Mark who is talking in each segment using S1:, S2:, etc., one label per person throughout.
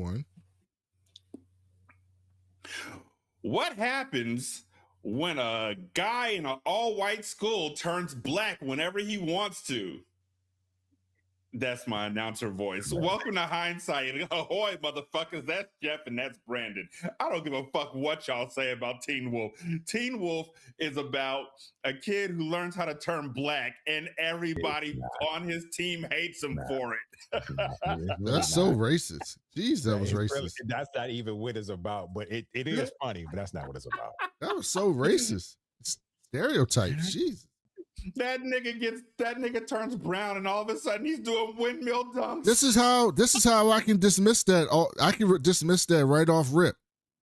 S1: One.
S2: What happens when a guy in an all-white school turns black whenever he wants to? That's my announcer voice. Welcome to Hindsight. Ahoy, motherfuckers. That's Jeff and that's Brandon. I don't give a fuck what y'all say about Teen Wolf. Teen Wolf is about a kid who learns how to turn black, and everybody on his team hates him for it.
S1: That's so racist. Jeez, that was racist.
S3: Really, that's not even what it's about, but it is funny, but that's not what it's about.
S1: That was so racist. Stereotypes. Jeez.
S2: That nigga turns brown, and all of a sudden he's doing windmill dunks.
S1: This is how I can dismiss that. I can dismiss that right off rip,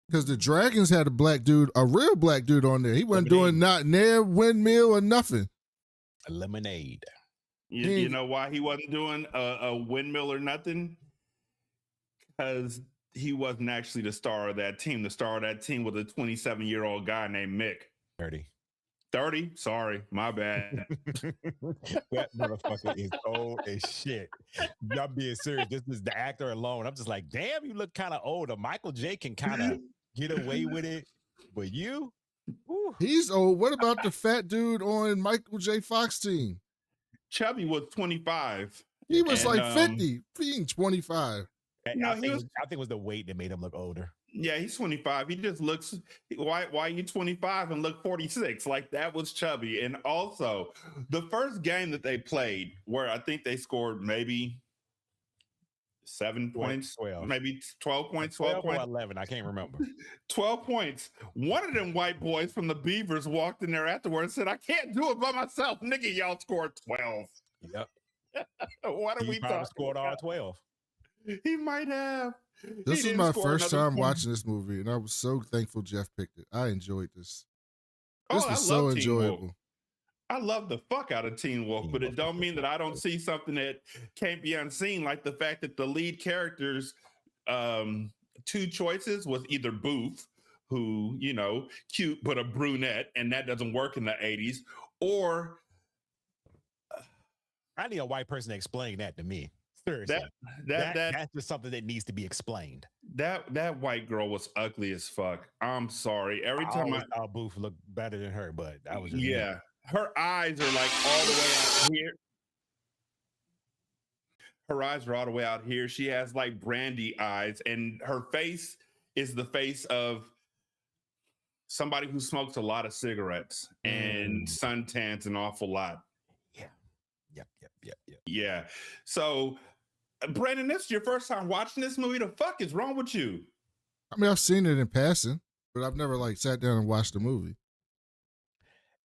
S1: because the Dragons had a real black dude on there. He wasn't doing not near windmill or nothing.
S3: A lemonade.
S2: You know why he wasn't doing a windmill or nothing? Because he wasn't actually the star of that team. The star of that team was a 27-year-old guy named Mick. 30? Sorry, my bad.
S3: That motherfucker is old as shit. I'm being serious. This is the actor alone. I'm just like, damn, you look kind of older. Michael J can kind of get away with it, but you? Whew.
S1: He's old. What about the fat dude on Michael J. Fox team?
S2: Chubby was 25.
S1: He was like 50, being 25.
S3: I think it was the weight that made him look older.
S2: Yeah, he's 25. He just looks, why are you 25 and look 46? Like, that was Chubby. And also, the first game that they played, where I think they scored maybe 7 points,
S3: 12.
S2: Maybe 12 points,
S3: 12 or 11, I can't remember.
S2: 12 points. One of them white boys from the Beavers walked in there afterwards and said, I can't do it by myself. Nigga, y'all scored 12.
S3: Yep.
S2: What are we talking
S3: scored all 12.
S2: He might have.
S1: This is my first time watching this movie, and I was so thankful Jeff picked it. I enjoyed this. This was so enjoyable.
S2: I love the fuck out of Teen Wolf, but it don't mean that I don't see something that can't be unseen, like the fact that the lead character's two choices was either Booth, who, you know, cute but a brunette, and that doesn't work in the 80s, or
S3: I need a white person to explain that to me. Seriously. That's just something that needs to be explained.
S2: That white girl was ugly as fuck. I'm sorry. Every time I
S3: thought Booth looked better than her, but that was just
S2: me. Her eyes are like all the way out here. Her eyes are all the way out here. She has like brandy eyes, and her face is the face of somebody who smokes a lot of cigarettes and suntans an awful lot. Yeah. So, Brandon, this is your first time watching this movie. The fuck is wrong with you?
S1: I mean, I've seen it in passing, but I've never like sat down and watched the movie.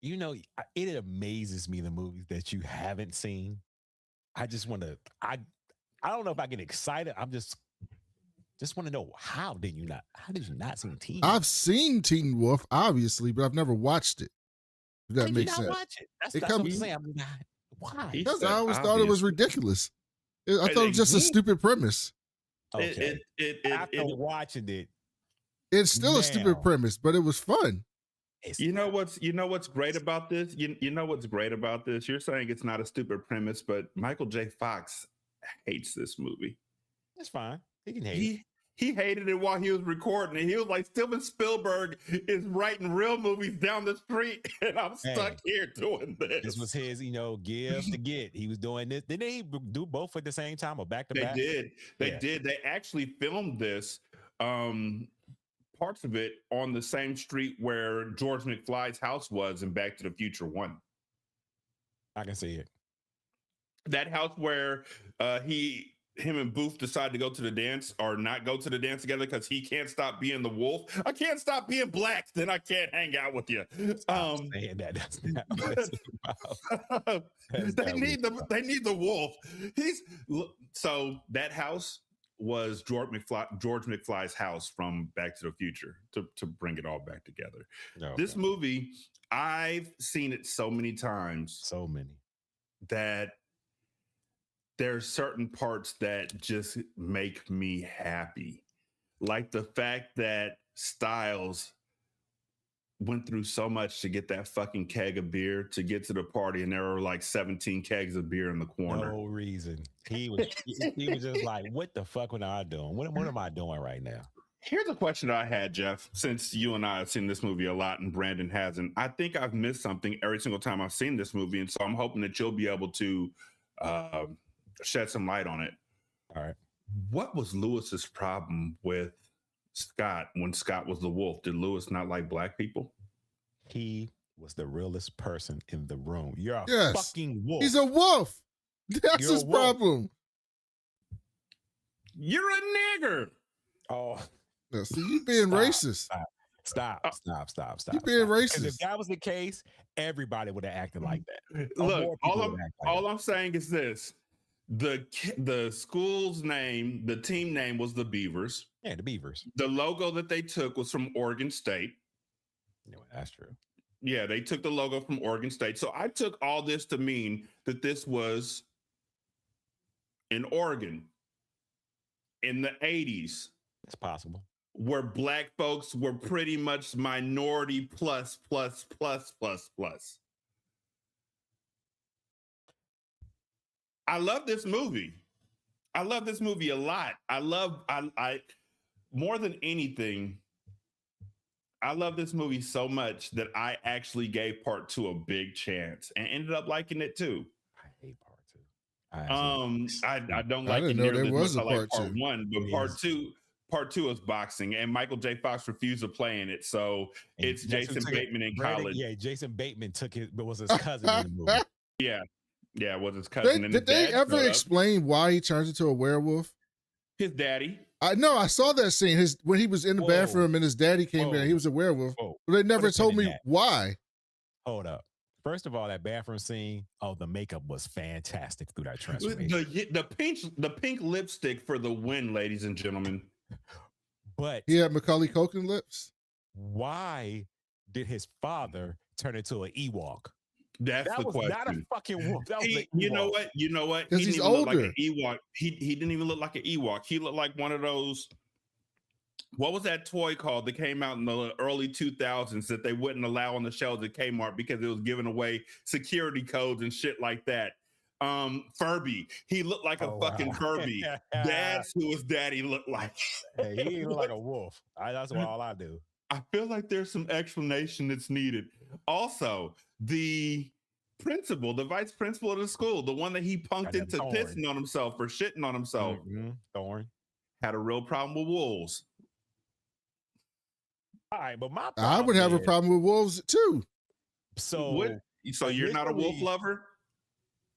S3: You know, it amazes me, the movies that you haven't seen. I just want to, I don't know if I get excited. I'm just want to know, how did you not see Teen Wolf?
S1: I've seen Teen Wolf, obviously, but I've never watched it. If that makes sense.
S3: Watch it? That's what I'm saying. I'm not, why?
S1: Because I always thought it was ridiculous. I thought it was just a stupid premise.
S3: Okay. After watching it,
S1: it's still a stupid premise, but it was fun.
S2: You know what's great about this? You know what's great about this? You're saying it's not a stupid premise, but Michael J. Fox hates this movie.
S3: That's fine. He can hate it.
S2: He hated it while he was recording it. He was like, Steven Spielberg is writing real movies down the street, and I'm stuck here doing this.
S3: This was his, give to get. He was doing this. Didn't he do both at the same time or back to back?
S2: They did. They actually filmed this, parts of it on the same street where George McFly's house was in Back to the Future 1.
S3: I can see it.
S2: That house where him and Booth decide to go to the dance or not go to the dance together because he can't stop being the wolf. I can't stop being black, then I can't hang out with you.
S3: Saying that. That's not what it's
S2: they need the wolf. So that house was George McFly's house from Back to the Future, to bring it all back together. Okay. This movie, I've seen it so many times.
S3: So many.
S2: That there's certain parts that just make me happy. Like the fact that Styles went through so much to get that fucking keg of beer to get to the party, and there were like 17 kegs of beer in the corner.
S3: No reason. He was just like, what the fuck am I doing? What am I doing right now?
S2: Here's a question I had, Jeff, since you and I have seen this movie a lot and Brandon hasn't. I think I've missed something every single time I've seen this movie, and so I'm hoping that you'll be able to shed some light on it.
S3: All right.
S2: What was Lewis's problem with Scott when Scott was the wolf? Did Lewis not like black people?
S3: He was the realest person in the room. You're a
S1: Yes.
S3: fucking wolf.
S1: He's a wolf. That's
S3: You're a
S1: his
S3: wolf.
S1: problem.
S2: You're a nigger.
S3: Oh,
S1: Yeah, see, you being racist.
S3: Stop.
S1: You being
S3: Because
S1: racist.
S3: if that was the case, everybody would have acted like that.
S2: Look, all I'm saying is this: the school's name, the team name was the Beavers.
S3: Yeah, the Beavers.
S2: The logo that they took was from Oregon State.
S3: You know, that's true.
S2: Yeah, they took the logo from Oregon State. So I took all this to mean that this was in Oregon in the 80s,
S3: It's possible.
S2: where black folks were pretty much minority plus. I love this movie. I love this movie a lot. I more than anything, I love this movie so much that I actually gave part 2 a big chance and ended up liking it too.
S3: I hate part 2.
S2: I don't
S1: I
S2: like it
S1: didn't know
S2: nearly
S1: there
S2: as
S1: was
S2: much
S1: a
S2: I like
S1: part
S2: part
S1: two.
S2: 1, but part two is boxing, and Michael J. Fox refused to play in it, so
S3: And
S2: it's Jason Bateman in
S3: Brandon,
S2: college.
S3: Yeah, Jason Bateman was his cousin in the movie.
S2: Yeah, it was his cousin. And
S1: Did they ever explain why he turns into a werewolf?
S2: His daddy.
S1: I know, I saw that scene. When he was in the
S3: Whoa.
S1: bathroom and his daddy came
S3: Whoa.
S1: there, he was a werewolf.
S3: Whoa.
S1: But they never
S3: Put a pin
S1: told
S3: in
S1: me
S3: that.
S1: why.
S3: Hold up. First of all, that bathroom scene, the makeup was fantastic through that transformation.
S2: The pink lipstick for the win, ladies and gentlemen.
S3: But
S1: He had Macaulay Culkin lips.
S3: why did his father turn into an Ewok?
S2: That's
S3: That
S2: the
S3: was
S2: question.
S3: not a fucking wolf. That was an
S2: You know
S3: Ewok.
S2: what? You know what?
S1: 'Cause
S2: He
S1: he's
S2: didn't even look like
S1: older.
S2: an Ewok. He didn't even look like an Ewok. He looked like one of those. What was that toy called that came out in the early 2000s that they wouldn't allow on the shelves at Kmart because it was giving away security codes and shit like that? Furby. He looked like a fucking
S3: wow.
S2: Furby. That's who his daddy looked like.
S3: Hey, he didn't look like a wolf. That's all I do.
S2: I feel like there's some explanation that's needed. Also, the principal, the vice principal of the school, the one that he punked into
S3: Thorn.
S2: pissing on himself or shitting on himself,
S3: Thorn.
S2: had a real problem with wolves.
S3: All right, but my
S1: I would have a
S3: is-
S1: problem with wolves too.
S3: So
S2: So you're not a wolf
S3: initially-
S2: lover?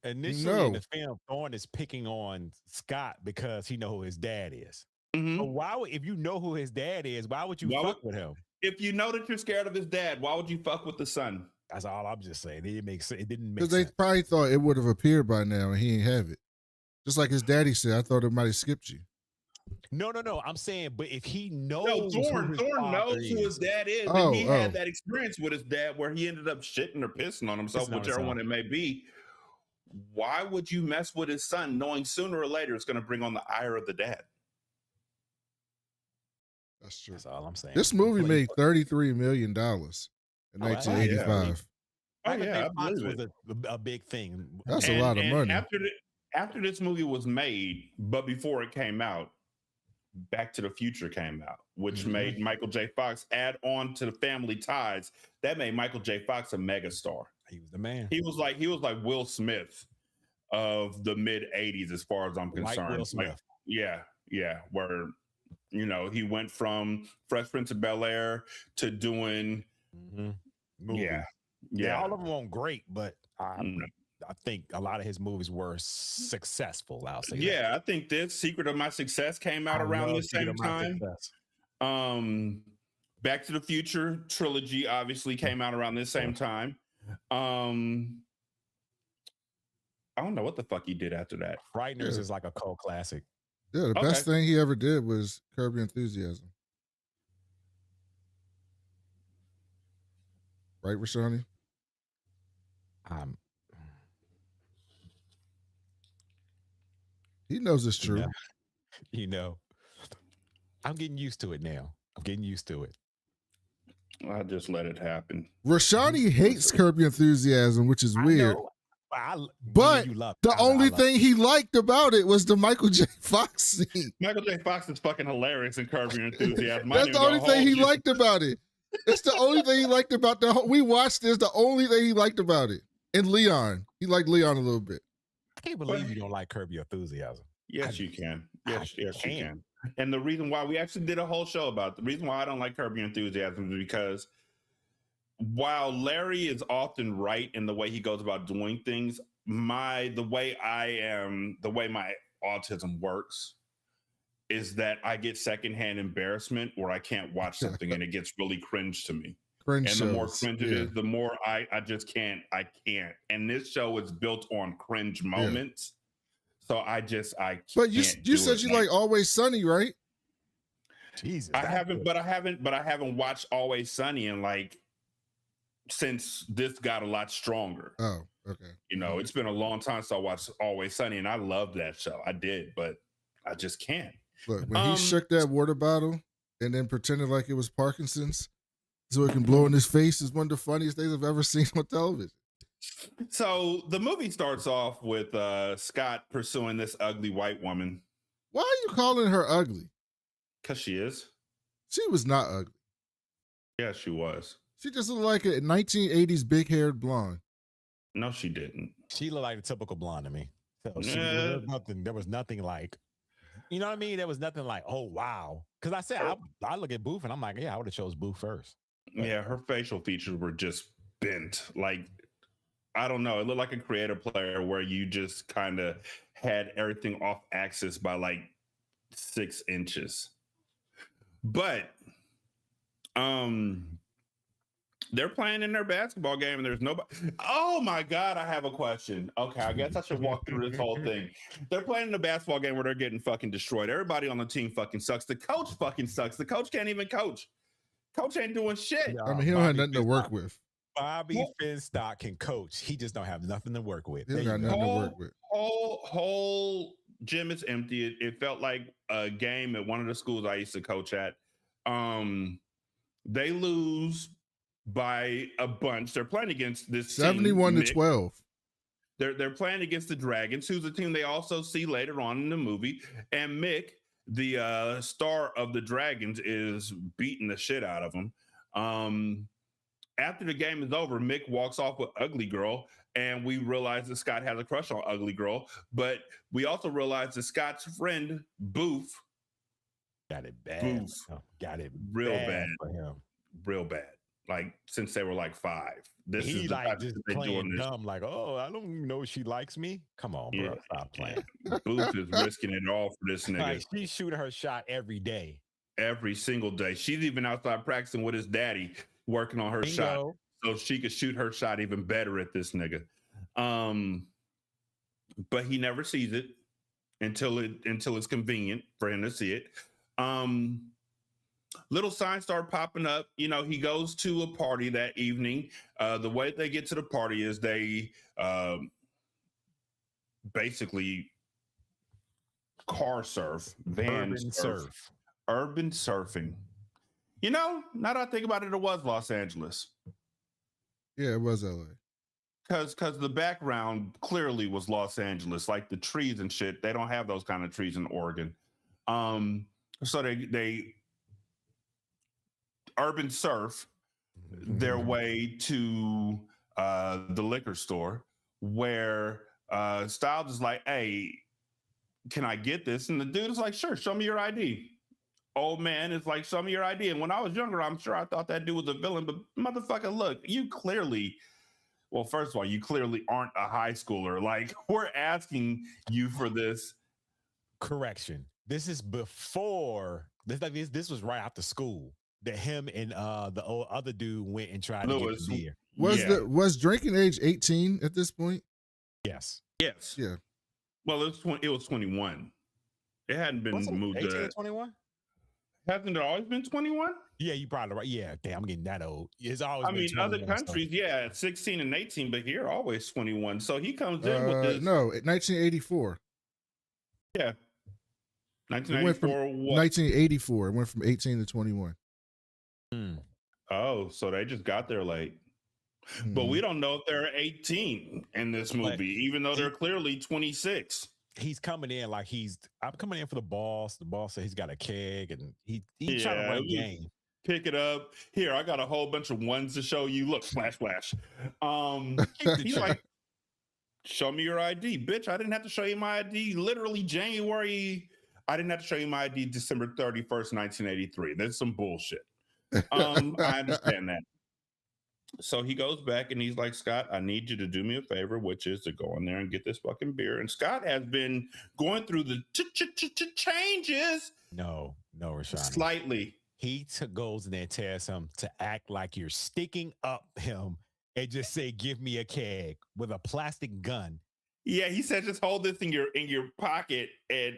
S3: initially in
S1: No.
S3: the film, Thorn is picking on Scott because he know who his dad is.
S2: Mhm.
S3: But why would, if you know who his dad is, why would you
S2: Why
S3: fuck with him?
S2: If you know that you're scared of his dad, why would you fuck with the son?
S3: That's all I'm just saying. It didn't make sense. It didn't make
S1: Because they
S3: sense.
S1: probably thought it would have appeared by now and he ain't have it. Just like his daddy said, I thought it might have skipped you.
S3: No. I'm saying, but if he knows,
S2: No, Thorn
S3: who his
S2: knows
S3: father
S2: who his
S3: is,
S2: dad is.
S1: Oh,
S2: and he had
S1: oh.
S2: that experience with his dad where he ended up shitting or pissing on himself,
S3: Pissing on
S2: whichever
S3: himself.
S2: one it may be. Why would you mess with his son knowing sooner or later it's going to bring on the ire of the dad?
S1: That's true.
S3: That's all I'm saying.
S1: This movie
S3: But-
S1: made $33 million in
S3: Oh, that's-
S1: 1985.
S3: Michael J.
S2: I
S3: Fox
S2: believe
S3: was a big thing.
S1: That's a lot of money.
S2: After this movie was made, but before it came out, Back to the Future came out, which
S3: Mhm.
S2: made Michael J. Fox add on to the family ties. That made Michael J. Fox a megastar.
S3: He was the man.
S2: He was like Will Smith of the mid 80s, as far as I'm
S3: Like
S2: concerned.
S3: Will Smith.
S2: Yeah. Where he went from Fresh Prince of Bel-Air to doing
S3: Movies.
S2: yeah.
S3: All of them weren't great, but
S2: Mm.
S3: I think a lot of his movies were successful. I'll say that.
S2: Yeah, I think this Secret of My Success came out
S3: I
S2: around
S3: love
S2: the
S3: Secret
S2: same
S3: of My
S2: time.
S3: Success.
S2: Back to the Future trilogy obviously came out around this same time. I don't know what the fuck he did after that.
S3: Frighteners
S1: Yeah.
S3: is like a cult classic.
S1: Yeah, the best thing he ever did was Curb Your Enthusiasm. Right, Rashanii? He knows it's true.
S3: I'm getting used to it now. I'm getting used to it.
S2: I just let it happen.
S1: Rashanii hates Curb Your Enthusiasm, which is weird. But the only thing he liked about it was the Michael J. Fox scene.
S2: Michael J. Fox is fucking hilarious in Curb Your Enthusiasm.
S1: That's the only thing he liked about it. That's the only thing he liked about the whole. We watched this. The only thing he liked about it. And Leon, he liked Leon a little bit.
S3: I can't believe you don't like Curb Your Enthusiasm.
S2: Yes, you can. Yes, you can. And the reason why we actually did a whole show about the reason why I don't like Curb Your Enthusiasm is because while Larry is often right in the way he goes about doing things, the way my autism works is that I get secondhand embarrassment where I can't watch something and it gets really cringe to me. And the more cringe it is, the more I just can't. I can't. And this show is built on cringe moments. So I can't.
S1: But you said you like Always Sunny, right?
S3: Jesus.
S2: I haven't watched Always Sunny in like since this got a lot stronger.
S1: Oh, okay.
S2: You know, it's been a long time since I watched Always Sunny, and I loved that show. I did, but I just can't.
S1: Look, when he shook that water bottle and then pretended like it was Parkinson's so it can blow in his face is one of the funniest things I've ever seen on television.
S2: So the movie starts off with Scott pursuing this ugly white woman.
S1: Why are you calling her ugly?
S2: Because she is.
S1: She was not ugly.
S2: Yeah, she was.
S1: She just looked like a 1980s big-haired blonde.
S2: No, she didn't.
S3: She looked like a typical blonde to me. So there was nothing like, you know what I mean? There was nothing like, oh, wow. Because I said, I look at Booth and I'm like, yeah, I would have chose Booth first.
S2: Yeah, her facial features were just bent. Like, I don't know. It looked like a creative player where you just kind of had everything off axis by like 6 inches. But they're playing in their basketball game and there's nobody. Oh my God, I have a question. Okay, I guess I should walk through this whole thing. They're playing in a basketball game where they're getting fucking destroyed. Everybody on the team fucking sucks. The coach fucking sucks. The coach can't even coach. Coach ain't doing shit.
S1: I mean, he don't have nothing to work with.
S3: Bobby Finstock can coach. He just don't have nothing to work with.
S1: He got nothing to work with.
S2: Whole gym is empty. It felt like a game at one of the schools I used to coach at. They lose by a bunch. They're playing against this
S1: 71 to 12.
S2: They're playing against the Dragons, who's a team they also see later on in the movie. And Mick, the star of the Dragons, is beating the shit out of them. After the game is over, Mick walks off with Ugly Girl, and we realize that Scott has a crush on Ugly Girl. But we also realize that Scott's friend Booth
S3: got it bad. Got it
S2: real bad
S3: for him.
S2: Real bad. Like since they were like 5. This
S3: he
S2: is
S3: like just playing dumb. Like, oh, I don't even know if she likes me. Come on, bro, stop playing.
S2: Booth is risking it all for this nigga.
S3: Like, she's shooting her shot every day,
S2: every single day. She's even outside practicing with his daddy, working on her shot, so she could shoot her shot even better at this nigga. But he never sees it until it's convenient for him to see it. Little signs start popping up. You know, he goes to a party that evening. The way they get to the party is they basically car surf, urban surfing. You know, now that I think about it, it was Los Angeles.
S1: Yeah, it was LA.
S2: Because the background clearly was Los Angeles, like the trees and shit. They don't have those kind of trees in Oregon. So they urban surf their way to the liquor store where Styles is like, hey, can I get this? And the dude is like, sure, show me your ID. Old man is like, show me your ID. And when I was younger, I'm sure I thought that dude was a villain, but motherfucker, look, you clearly, well, first of all, you clearly aren't a high schooler. Like, we're asking you for this.
S3: Correction. This is before, this was right after school that him and the old other dude went and tried to get beer.
S1: Was drinking age 18 at this point?
S3: Yes.
S2: Yes.
S1: Yeah.
S2: Well, it was 21. It hadn't been moved
S3: 18 to 21?
S2: Hasn't it always been 21?
S3: Yeah, you probably right. Yeah, damn, I'm getting that old. It's always.
S2: I mean, other countries, yeah, 16 and 18, but here always 21. So he comes in with this.
S1: No, 1984.
S2: Yeah. 1984.
S1: 1984. It went from 18 to 21.
S2: Oh, so they just got there late. But we don't know if they're 18 in this movie, even though they're clearly 26.
S3: He's coming in like I'm coming in for the boss. The boss said he's got a keg and he's trying to run game.
S2: Pick it up. Here, I got a whole bunch of ones to show you. Look, flash, flash. He's like, show me your ID. Bitch, I didn't have to show you my ID. Literally January. I didn't have to show you my ID December 31st, 1983. That's some bullshit. I understand that. So he goes back and he's like, Scott, I need you to do me a favor, which is to go in there and get this fucking beer. And Scott has been going through the changes.
S3: No, Rashanii.
S2: Slightly.
S3: He goes in there and tells him to act like you're sticking up him and just say, give me a keg with a plastic gun.
S2: Yeah, he said, just hold this in your pocket and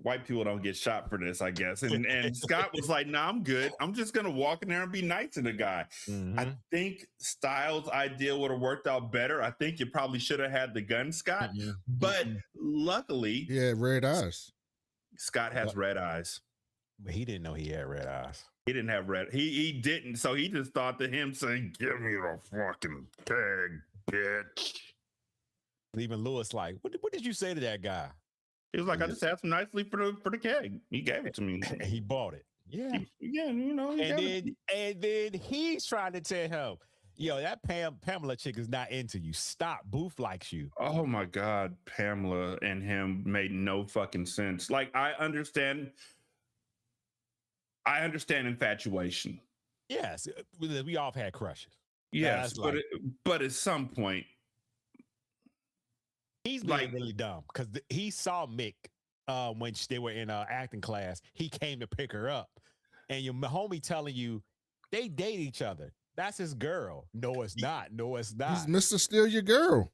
S2: white people don't get shot for this, I guess. And Scott was like, nah, I'm good. I'm just going to walk in there and be nice to the guy. Mm-hmm. I think Styles' idea would have worked out better. I think you probably should have had the gun, Scott. Mm-hmm. But luckily...
S1: Yeah, red eyes.
S2: Scott has red eyes.
S3: But he didn't know he had red eyes.
S2: He didn't have red. He didn't. So he just thought to him saying, give me the fucking keg, bitch.
S3: Even Lewis like, what did you say to that guy?
S2: He was like, I just asked him nicely for the keg. He gave it to me.
S3: He bought it. Yeah.
S2: And
S3: then he's trying to tell him, yo, that Pamela chick is not into you. Stop. Booth likes you.
S2: Oh my God. Pamela and him made no fucking sense. Like, I understand infatuation.
S3: Yes. We all have had crushes.
S2: Yes. But at some point,
S3: he's being really dumb because he saw Mick when they were in acting class. He came to pick her up, and your homie telling you they date each other. That's his girl. No, it's not. No, it's not.
S1: He's Mr. Steal Your Girl.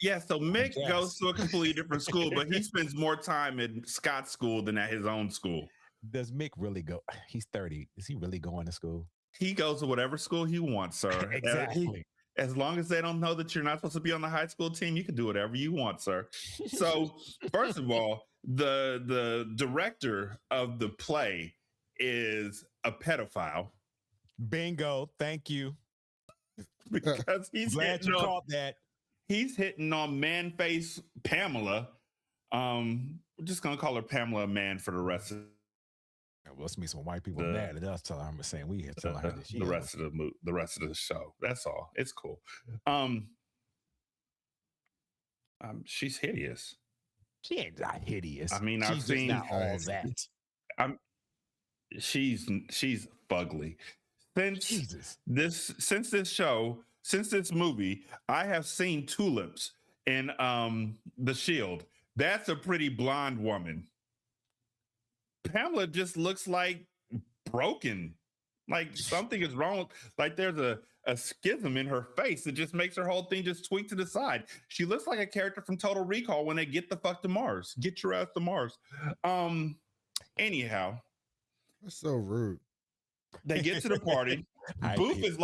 S2: Yeah, so Mick goes to a completely different school, but he spends more time in Scott's school than at his own school.
S3: Does Mick really go? He's 30. Is he really going to school?
S2: He goes to whatever school he wants, sir.
S3: Exactly.
S2: As long as they don't know that you're not supposed to be on the high school team, you can do whatever you want, sir. So, first of all, the director of the play is a pedophile.
S3: Bingo. Thank you.
S2: Because he's
S3: glad you caught that.
S2: He's hitting on man-face Pamela. We're just gonna call her Pamela Man for the rest of.
S3: Well, let's meet some white people mad at us. I'm saying we had telling her that
S2: the rest of the show. That's all. It's cool. She's hideous.
S3: She ain't not hideous.
S2: I mean,
S3: she's
S2: I've seen
S3: not all that.
S2: She's fugly. Since this movie, I have seen tulips in The Shield. That's a pretty blonde woman. Pamela just looks like broken, like something is wrong. Like there's a schism in her face that just makes her whole thing just tweak to the side. She looks like a character from Total Recall when they get the fuck to Mars. Get your ass to Mars. Anyhow,
S1: that's so rude.
S2: They get to the party. Booth is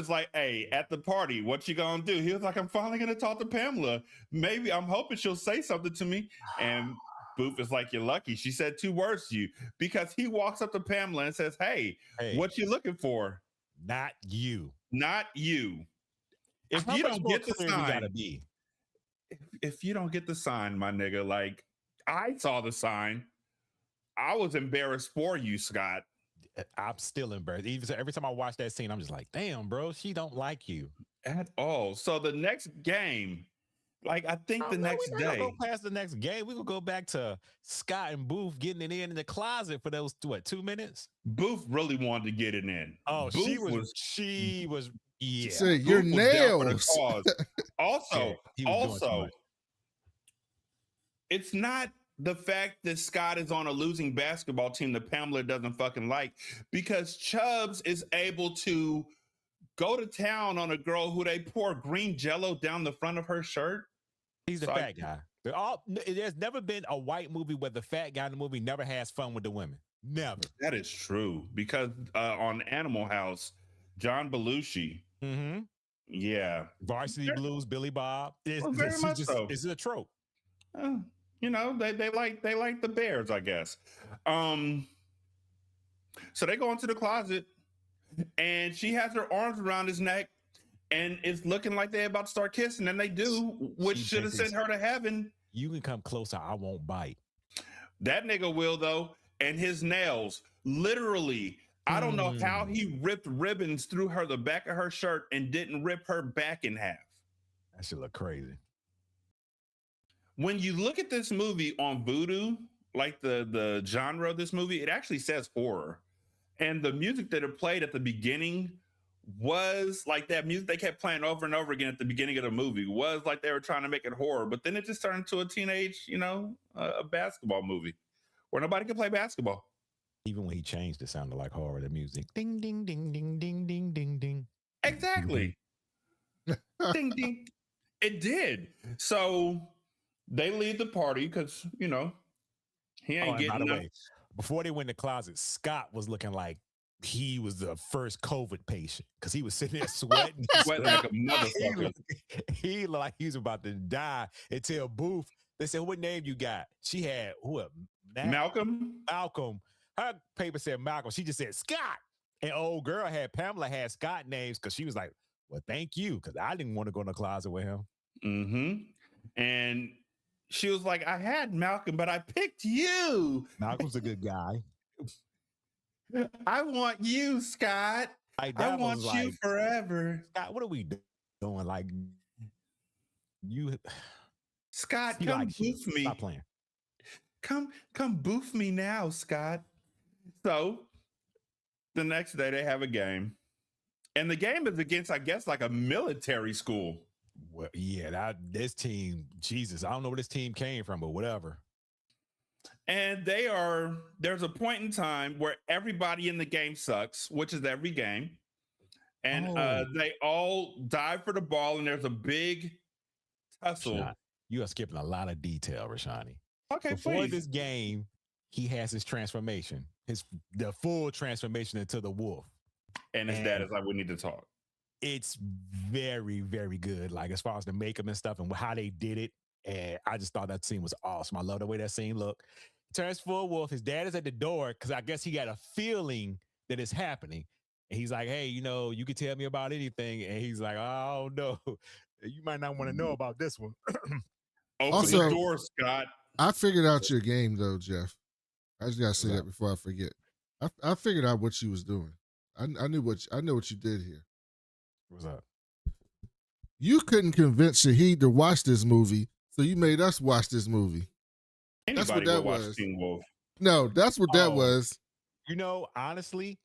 S2: like, hey, at the party, what you gonna do? He was like, I'm finally gonna talk to Pamela. Maybe I'm hoping she'll say something to me. And Booth is like, you're lucky. She said 2 words to you, because he walks up to Pamela and says, hey, what you looking for?
S3: Not you.
S2: Not you. If you don't get the sign, if you don't get the sign, my nigga, like I saw the sign. I was embarrassed for you, Scott.
S3: I'm still embarrassed. Even every time I watch that scene, I'm just like, damn, bro, she don't like you
S2: at all. So the next game, like I think the next day,
S3: go past the next game, we will go back to Scott and Booth getting it in the closet for those 2 minutes.
S2: Booth really wanted to get it in.
S3: Oh,
S2: Booth
S3: she was. Yeah,
S1: say your nails.
S2: Also, it's not the fact that Scott is on a losing basketball team that Pamela doesn't fucking like, because Chubbs is able to go to town on a girl who they pour green jello down the front of her shirt.
S3: He's the fat guy. There's never been a white movie where the fat guy in the movie never has fun with the women. Never.
S2: That is true, because on Animal House, John Belushi.
S3: Mm-hmm.
S2: Yeah.
S3: Varsity Blues, Billy Bob.
S2: Very much so.
S3: Is it a trope?
S2: You know, they like the Bears, I guess. So they go into the closet. and she has her arms around his neck, and it's looking like they're about to start kissing, and they do, which should have sent her to heaven.
S3: You can come closer, I won't bite.
S2: That nigga will, though, and his nails, literally, I don't know how he ripped ribbons through the back of her shirt and didn't rip her back in half.
S3: That should look crazy.
S2: When you look at this movie on Vudu, like the genre of this movie, it actually says horror. And the music that it played at the beginning was like that music they kept playing over and over again at the beginning of the movie was like they were trying to make it horror, but then it just turned into a teenage, a basketball movie where nobody could play basketball.
S3: Even when he changed, it sounded like horror, the music. Ding, ding, ding, ding, ding, ding, ding, ding.
S2: Exactly. Ding, ding. It did. So they leave the party because, he ain't getting
S3: by the
S2: enough.
S3: way, before they went in the closet, Scott was looking like he was the first COVID patient because he was sitting there sweating.
S2: Sweating like a motherfucker.
S3: He looked like he was about to die until Booth, they said, what name you got? She had,
S2: Malcolm?
S3: Malcolm. Her paper said Malcolm. She just said Scott. And old girl Pamela had Scott names because she was like, well, thank you, because I didn't want to go in the closet with him.
S2: Mm-hmm. And she was like, I had Malcolm, but I picked you.
S3: Malcolm's a good guy.
S2: I want you, Scott. I want you forever.
S3: Scott, what are we doing? Like, you...
S2: Scott, come boof me.
S3: Stop playing.
S2: Come boof me now, Scott. So the next day they have a game. And the game is against, I guess, like a military school.
S3: Well, yeah, this team, Jesus, I don't know where this team came from, but whatever.
S2: And there's a point in time where everybody in the game sucks, which is every game. And they all dive for the ball, and there's a big tussle.
S3: You are skipping a lot of detail, Rashanii.
S2: Okay,
S3: Before this game, he has his transformation, the full transformation into the wolf.
S2: And his dad is like, we need to talk.
S3: It's very, very good. Like as far as the makeup and stuff and how they did it. And I just thought that scene was awesome. I love the way that scene looked. Turns full wolf. His dad is at the door because I guess he got a feeling that it's happening. And he's like, hey, you can tell me about anything. And he's like, oh, no, you might not want to know about this one.
S2: Open the door, Scott.
S1: I figured out your game, though, Jeff. I just got to say that before I forget. I figured out what you was doing. I knew what you did here.
S3: What's up?
S1: You couldn't convince Shahid to watch this movie, so you made us watch this movie.
S2: Anybody
S1: that's what that
S2: watch
S1: was.
S2: Teen Wolf.
S1: No, that's what that was.
S3: Honestly,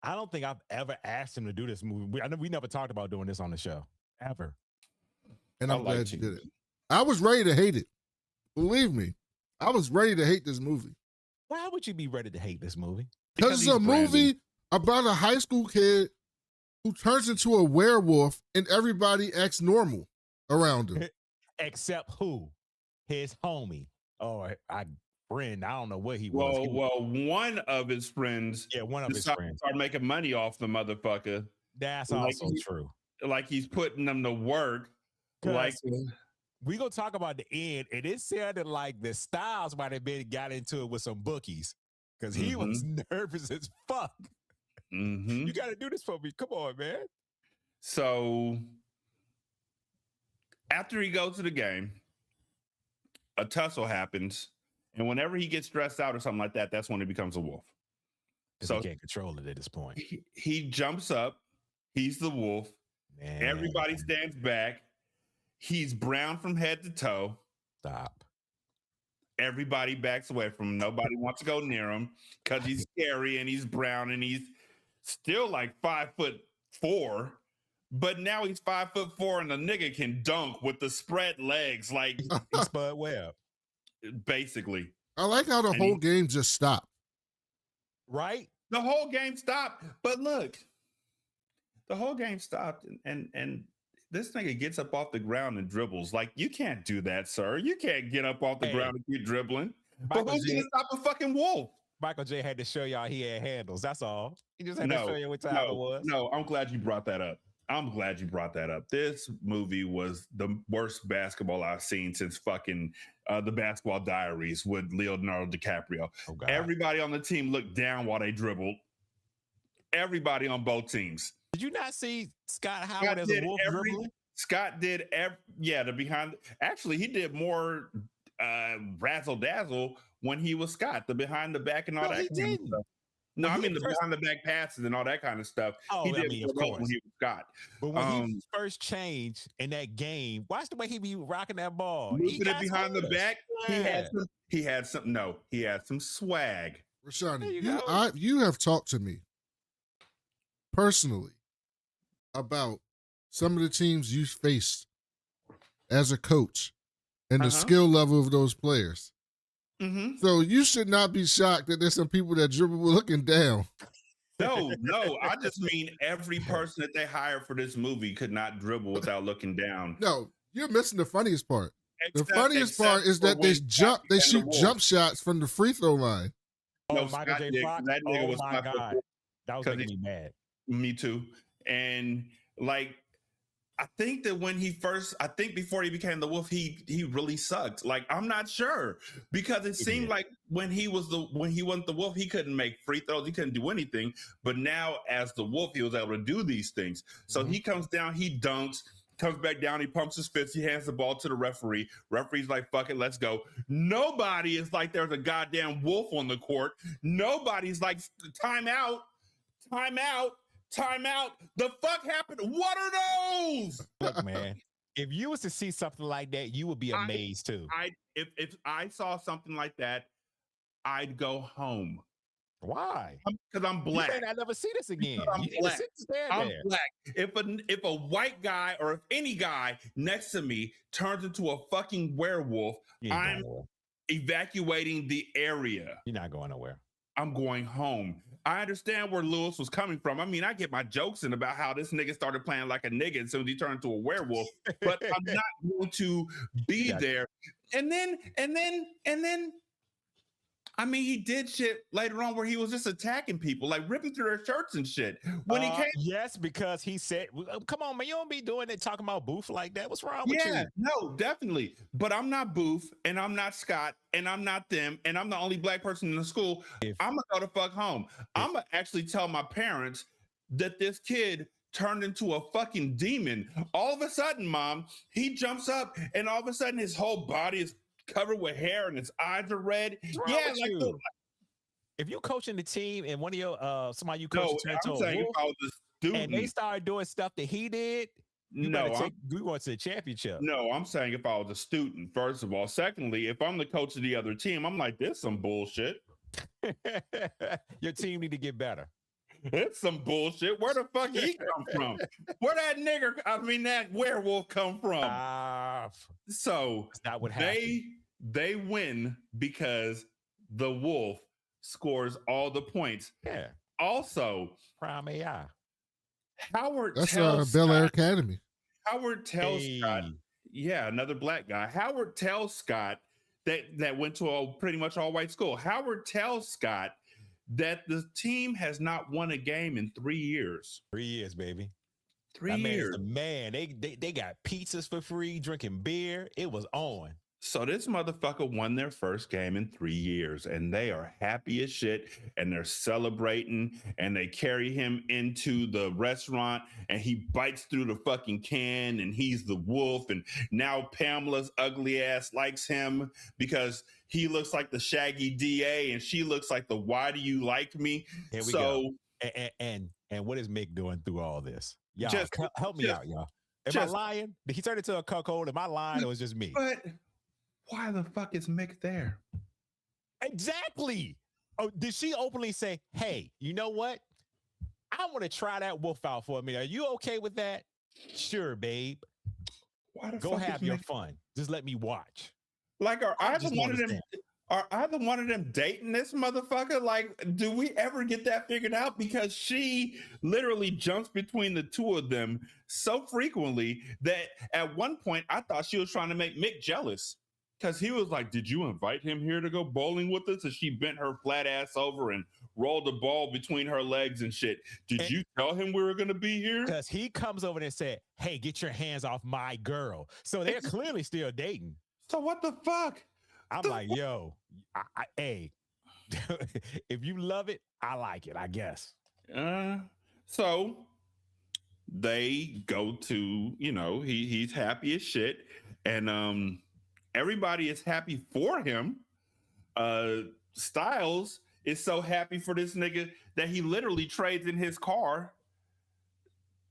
S3: I don't think I've ever asked him to do this movie. I know we never talked about doing this on the show, ever.
S1: And I'm glad you did it. I was ready to hate it. Believe me, I was ready to hate this movie.
S3: Why would you be ready to hate this movie?
S1: Because it's a movie about a high school kid who turns into a werewolf and everybody acts normal around him.
S3: Except who? His homie or friend. I don't know what he was.
S2: Well, one of his friends.
S3: Yeah, one of his friends.
S2: Start making money off the motherfucker.
S3: That's also true.
S2: Like he's putting them to work. Like
S3: we gonna talk about the end, and it sounded like the Styles might have got into it with some bookies because he was nervous as fuck. You got to do this for me. Come on, man.
S2: So after he goes to the game, a tussle happens, and whenever he gets stressed out or something like that, that's when he becomes a wolf.
S3: So he can't control it at this point.
S2: He jumps up. He's the wolf. Man. Everybody stands back. He's brown from head to toe.
S3: Stop.
S2: Everybody backs away from him. Nobody wants to go near him because he's scary and he's brown and he's still like 5'4", but now he's 5'4" and the nigga can dunk with the spread legs like
S3: Spud Webb.
S2: Basically.
S1: I like how the whole game just stopped.
S3: Right?
S2: The whole game stopped. But look, the whole game stopped and this nigga gets up off the ground and dribbles. Like, you can't do that, sir. You can't get up off the ground and keep dribbling. But who's going to stop a fucking wolf?
S3: Michael J had to show y'all he had handles. That's all. He just had to show you what time it was.
S2: No, I'm glad you brought that up. This movie was the worst basketball I've seen since fucking The Basketball Diaries with Leonardo DiCaprio. Everybody on the team looked down while they dribbled. everybody on both teams.
S3: Did you not see Scott Howard as a wolf dribbling?
S2: Scott did the behind. Actually, he did more razzle dazzle when he was Scott, the behind the back and all that kind of stuff. No, I mean the behind the back passes and all that kind of stuff.
S3: Oh,
S2: he did
S3: of course.
S2: when he was Scott.
S3: But when he first changed in that game, watch the way he be rocking that ball.
S2: Moving it behind the back, yeah. he had some swag.
S1: Rashanii, you have talked to me personally about some of the teams you faced as a coach and the skill level of those players.
S2: Mm-hmm.
S1: So you should not be shocked that there's some people that dribble looking down.
S2: No, I just mean every person that they hired for this movie could not dribble without looking down.
S1: No, you're missing the funniest part. The funniest part is that they shoot jump shots from the free throw line.
S3: Oh, Michael J. Fox. That nigga was my God. That was making me mad.
S2: Me too. And like, I think that before he became the wolf, he really sucked. Like, I'm not sure, because it seemed like when he wasn't the wolf, he couldn't make free throws, he couldn't do anything. But now as the wolf, he was able to do these things. So he comes down, he dunks, comes back down, he pumps his fist, he hands the ball to the referee. Referee's like, fuck it, let's go. Nobody is like, there's a goddamn wolf on the court. Nobody's like, timeout. The fuck happened? What are those?
S3: Look, man, if you was to see something like that, you would be amazed too.
S2: If I saw something like that, I'd go home.
S3: Why?
S2: Because I'm black.
S3: You may not never see this again.
S2: I'm black. If a white guy or if any guy next to me turns into a fucking werewolf, I'm evacuating the area.
S3: You're not going nowhere.
S2: I'm going home. I understand where Lewis was coming from. I mean, I get my jokes in about how this nigga started playing like a nigga as soon as he turned into a werewolf, but I'm not going to be there. And then, I mean, he did shit later on where he was just attacking people, like ripping through their shirts and shit. When he came,
S3: yes, because he said, "Come on, man, you don't be doing it, talking about Booth like that. What's wrong with you?"
S2: Yeah, no, definitely. But I'm not Booth, and I'm not Scott, and I'm not them, and I'm the only black person in the school. I'm gonna go the fuck home. I'm gonna actually tell my parents that this kid turned into a fucking demon. All of a sudden, Mom, he jumps up, and all of a sudden, his whole body is covered with hair and his eyes are red. Yeah, like
S3: if you're coaching the team and one of your somebody you coach
S2: I'm saying if I was a student
S3: and they started doing stuff that he did, we going to the championship.
S2: No, I'm saying if I was a student, first of all. Secondly, if I'm the coach of the other team, I'm like, this some bullshit.
S3: Your team need to get better.
S2: It's some bullshit. Where the fuck he come from? Where that werewolf come from? So
S3: that's not what happened.
S2: They win because the wolf scores all the points.
S3: Yeah.
S2: Also,
S3: Prime AI.
S2: Howard
S1: that's
S2: tells
S1: Bel Air
S2: Scott,
S1: Academy.
S2: Howard tells Scott, yeah, another black guy. Howard tells Scott that went to a pretty much all white school. Howard tells Scott that the team has not won a game in 3 years.
S3: 3 years, baby.
S2: 3 years.
S3: Man, they got pizzas for free, drinking beer. It was on.
S2: So this motherfucker won their first game in 3 years, and they are happy as shit, and they're celebrating, and they carry him into the restaurant, and he bites through the fucking can, and he's the wolf, and now Pamela's ugly ass likes him because he looks like the Shaggy DA, and she looks like the Why Do You Like Me?
S3: Here we go. And what is Mick doing through all this? Y'all, help me out, y'all. Am I lying? Did he turn into a cuckold? Am I lying, or was it just me?
S2: But why the fuck is Mick there?
S3: Exactly. Oh, did she openly say, "Hey, you know what? I want to try that wolf out for a minute. Are you okay with that?" Sure, babe. Go have your fun. Just let me watch.
S2: Like, are either one of them dating this motherfucker? Like, do we ever get that figured out? Because she literally jumps between the two of them so frequently that at one point I thought she was trying to make Mick jealous. Because he was like, "Did you invite him here to go bowling with us?" And she bent her flat ass over and rolled the ball between her legs and shit. Did you tell him we were going to be here?
S3: Because he comes over and said, "Hey, get your hands off my girl." So they're clearly still dating.
S2: So what the fuck?
S3: I'm like, yo, hey, if you love it, I like it, I guess.
S2: So they go to, he's happy as shit, and everybody is happy for him. Styles is so happy for this nigga that he literally trades in his car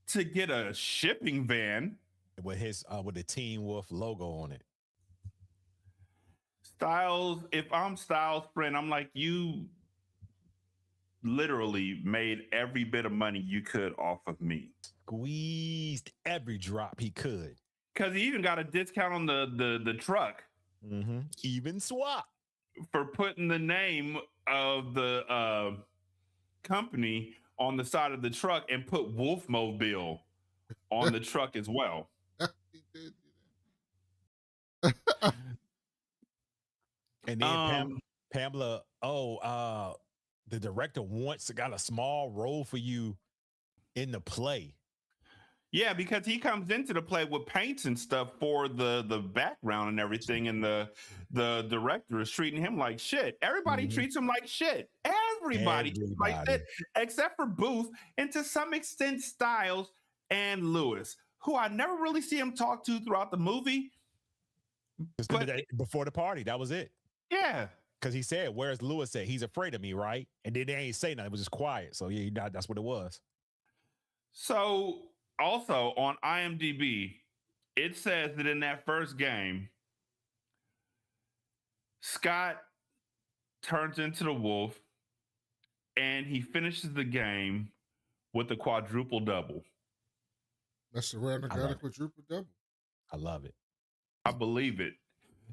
S2: to get a shipping van
S3: with his with the Teen Wolf logo on it.
S2: Styles, if I'm Styles' friend, I'm like, you literally made every bit of money you could off of me.
S3: Squeezed every drop he could.
S2: Because he even got a discount on the truck.
S3: Mm-hmm. Even swap.
S2: For putting the name of the company on the side of the truck and put Wolfmobile on the truck as well.
S1: He did.
S3: And then Pamela, the director got a small role for you in the play.
S2: Yeah, because he comes into the play with paints and stuff for the background and everything, and the director is treating him like shit. Everybody treats him like shit. Everybody treats him like shit, except for Booth, and to some extent Styles and Lewis, who I never really see him talk to throughout the movie.
S3: But before the party, that was it.
S2: Yeah.
S3: Because he said, where's Lewis at? He's afraid of me, right? And then they ain't say nothing. It was just quiet. So yeah, that's what it was.
S2: So also on IMDb, it says that in that first game, Scott turns into the wolf and he finishes the game with a quadruple double.
S1: That's around a quadruple double.
S3: I love it.
S2: I believe it.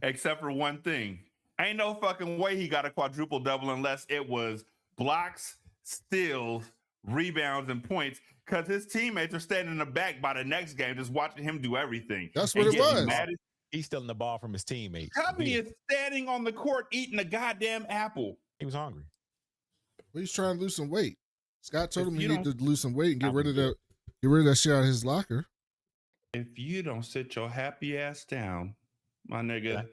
S2: Except for one thing. Ain't no fucking way he got a quadruple double unless it was blocks, steals, rebounds, and points, because his teammates are standing in the back by the next game just watching him do everything.
S1: That's what it was.
S3: He's stealing the ball from his teammates.
S2: Company is standing on the court eating a goddamn apple.
S3: He was hungry.
S1: Well, he's trying to lose some weight. Scott told him he needed to lose some weight and get rid of that shit out of his locker.
S2: If you don't sit your happy ass down, my nigga,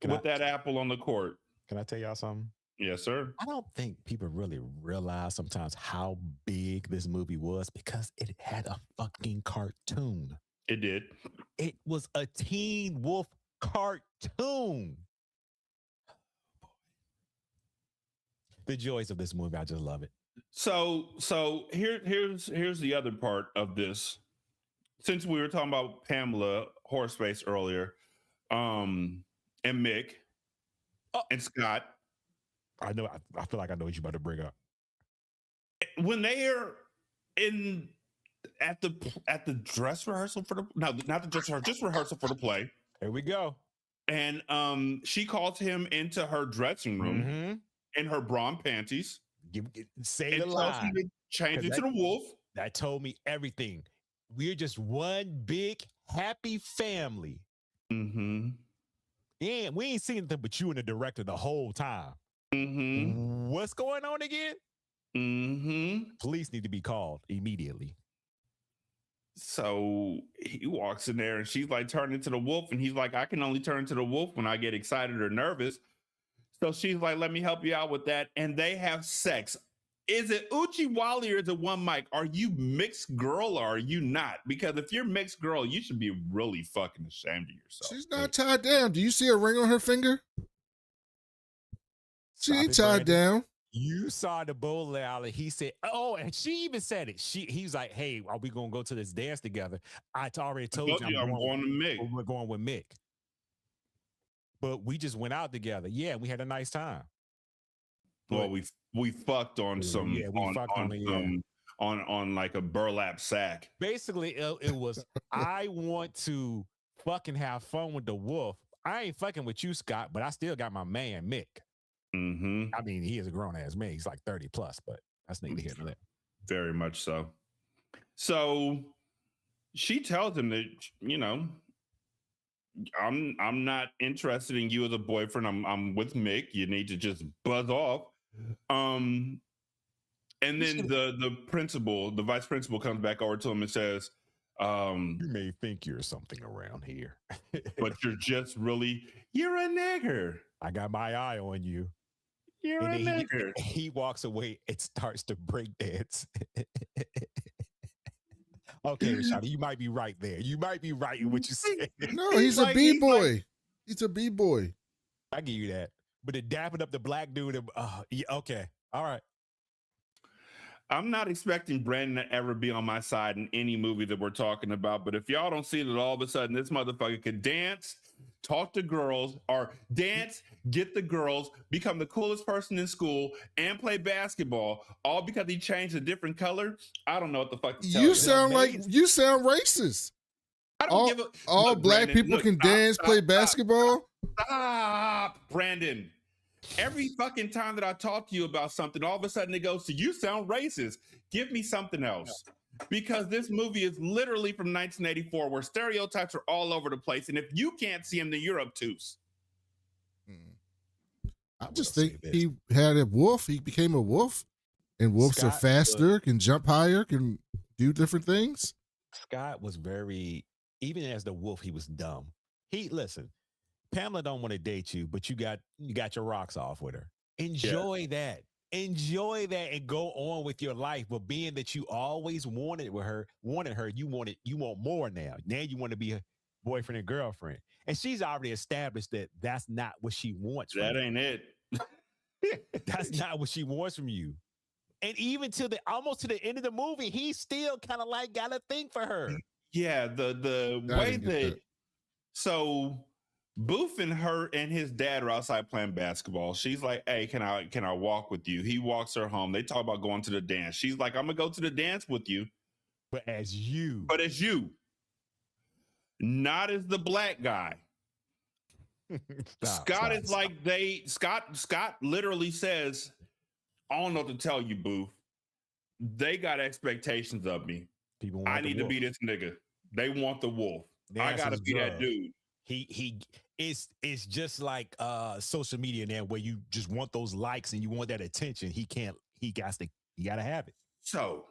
S2: with that apple on the court.
S3: Can I tell y'all something?
S2: Yes, sir.
S3: I don't think people really realize sometimes how big this movie was because it had a fucking cartoon.
S2: It did.
S3: It was a Teen Wolf cartoon. The joys of this movie, I just love it.
S2: So here's the other part of this. Since we were talking about Pamela Horseface earlier, and Mick and Scott.
S3: I know. I feel like I know what you're about to bring up.
S2: When they are at the dress rehearsal for the not the dress rehearsal, just rehearsal for the play.
S3: Here we go.
S2: And she calls him into her dressing room in her bra and panties.
S3: Say the line.
S2: Change into the wolf.
S3: That told me everything. We're just one big happy family.
S2: Mm-hmm.
S3: Yeah, we ain't seen anything but you and the director the whole time.
S2: Mm-hmm.
S3: What's going on again?
S2: Mm-hmm.
S3: Police need to be called immediately.
S2: So he walks in there and she's like turning into the wolf, and he's like, I can only turn into the wolf when I get excited or nervous. So she's like, let me help you out with that. And they have sex. Is it Uchi Wally or is it one mic? Are you mixed girl or are you not? Because if you're mixed girl, you should be really fucking ashamed of yourself.
S1: She's not tied down. Do you see a ring on her finger? She ain't tied down.
S3: You saw the bowling alley. He said, oh, and she even said it. He's like, hey, are we going to go to this dance together? I already told you
S2: I'm going to Mick.
S3: We're going with Mick. But we just went out together. Yeah, we had a nice time.
S2: Well, we fucked on some on like a burlap sack.
S3: Basically, it was I want to fucking have fun with the wolf. I ain't fucking with you, Scott, but I still got my man Mick.
S2: Mm-hmm.
S3: I mean, he is a grown ass man. He's like 30 plus, but that's neither here nor there.
S2: Very much so. So she tells him that, you know, I'm not interested in you as a boyfriend. I'm with Mick. You need to just buzz off. And then the principal, the vice principal, comes back over to him and says,
S3: you may think you're something around here,
S2: but you're a nigger.
S3: I got my eye on you.
S2: You're
S3: And
S2: a
S3: then
S2: nigger.
S3: he walks away and starts to break dance. Okay, Rashanii, you might be right there. You might be right in what you said.
S1: No, he's a b-boy. He's a b-boy.
S3: I give you that. But to dapping up the black dude, yeah, okay, all right.
S2: I'm not expecting Brandon to ever be on my side in any movie that we're talking about, but if y'all don't see that all of a sudden this motherfucker could dance, talk to girls, or dance, get the girls, become the coolest person in school, and play basketball, all because he changed a different color, I don't know what the fuck to tell you.
S1: You sound racist.
S2: I don't give a
S1: all
S2: look,
S1: black
S2: Brandon,
S1: people
S2: look,
S1: can dance, play basketball.
S2: Stop, Brandon. Every fucking time that I talk to you about something, all of a sudden it goes to you sound racist. Give me something else. Because this movie is literally from 1984 where stereotypes are all over the place. And if you can't see them, then you're obtuse.
S1: I just think he had a wolf. He became a wolf. And wolves are faster, can jump higher, can do different things.
S3: Scott was very, even as the wolf, he was dumb. Listen, Pamela don't want to date you, but you got your rocks off with her. Enjoy that. Enjoy that and go on with your life. But being that you always wanted her, you want more now. Now you want to be a boyfriend and girlfriend. And she's already established that that's not what she wants.
S2: That ain't it.
S3: That's not what she wants from you. And even almost to the end of the movie, he still kind of like got a thing for her.
S2: Yeah, the way that so Booth and her and his dad are outside playing basketball. She's like, "Hey, can I walk with you?" He walks her home. They talk about going to the dance. She's like, "I'm gonna go to the dance with you,
S3: but as you,
S2: not as the black guy." Scott is like Scott literally says, "I don't know what to tell you, Booth. They got expectations of me. I need to be this nigga. They want the wolf. I gotta be that dude."
S3: It's just like social media now where you just want those likes and you want that attention. He gotta have it.
S2: So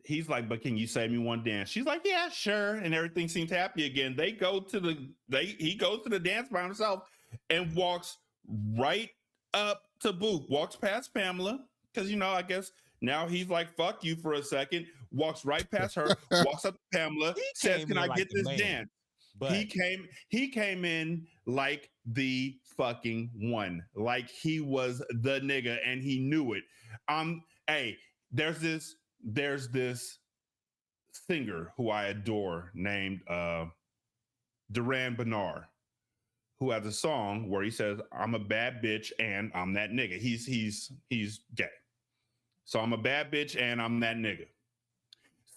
S2: he's like, "But can you save me one dance?" She's like, "Yeah, sure." And everything seems happy again. He goes to the dance by himself and walks right up to Booth, walks past Pamela, because I guess now he's like, "Fuck you" for a second, walks right past her, walks up to Pamela, says, "Can I get this dance?" But he came in like the fucking one, like he was the nigga, and he knew it. Hey, there's this singer who I adore named Duran Bernard, who has a song where he says, "I'm a bad bitch and I'm that nigga." He's gay. So I'm a bad bitch and I'm that nigga.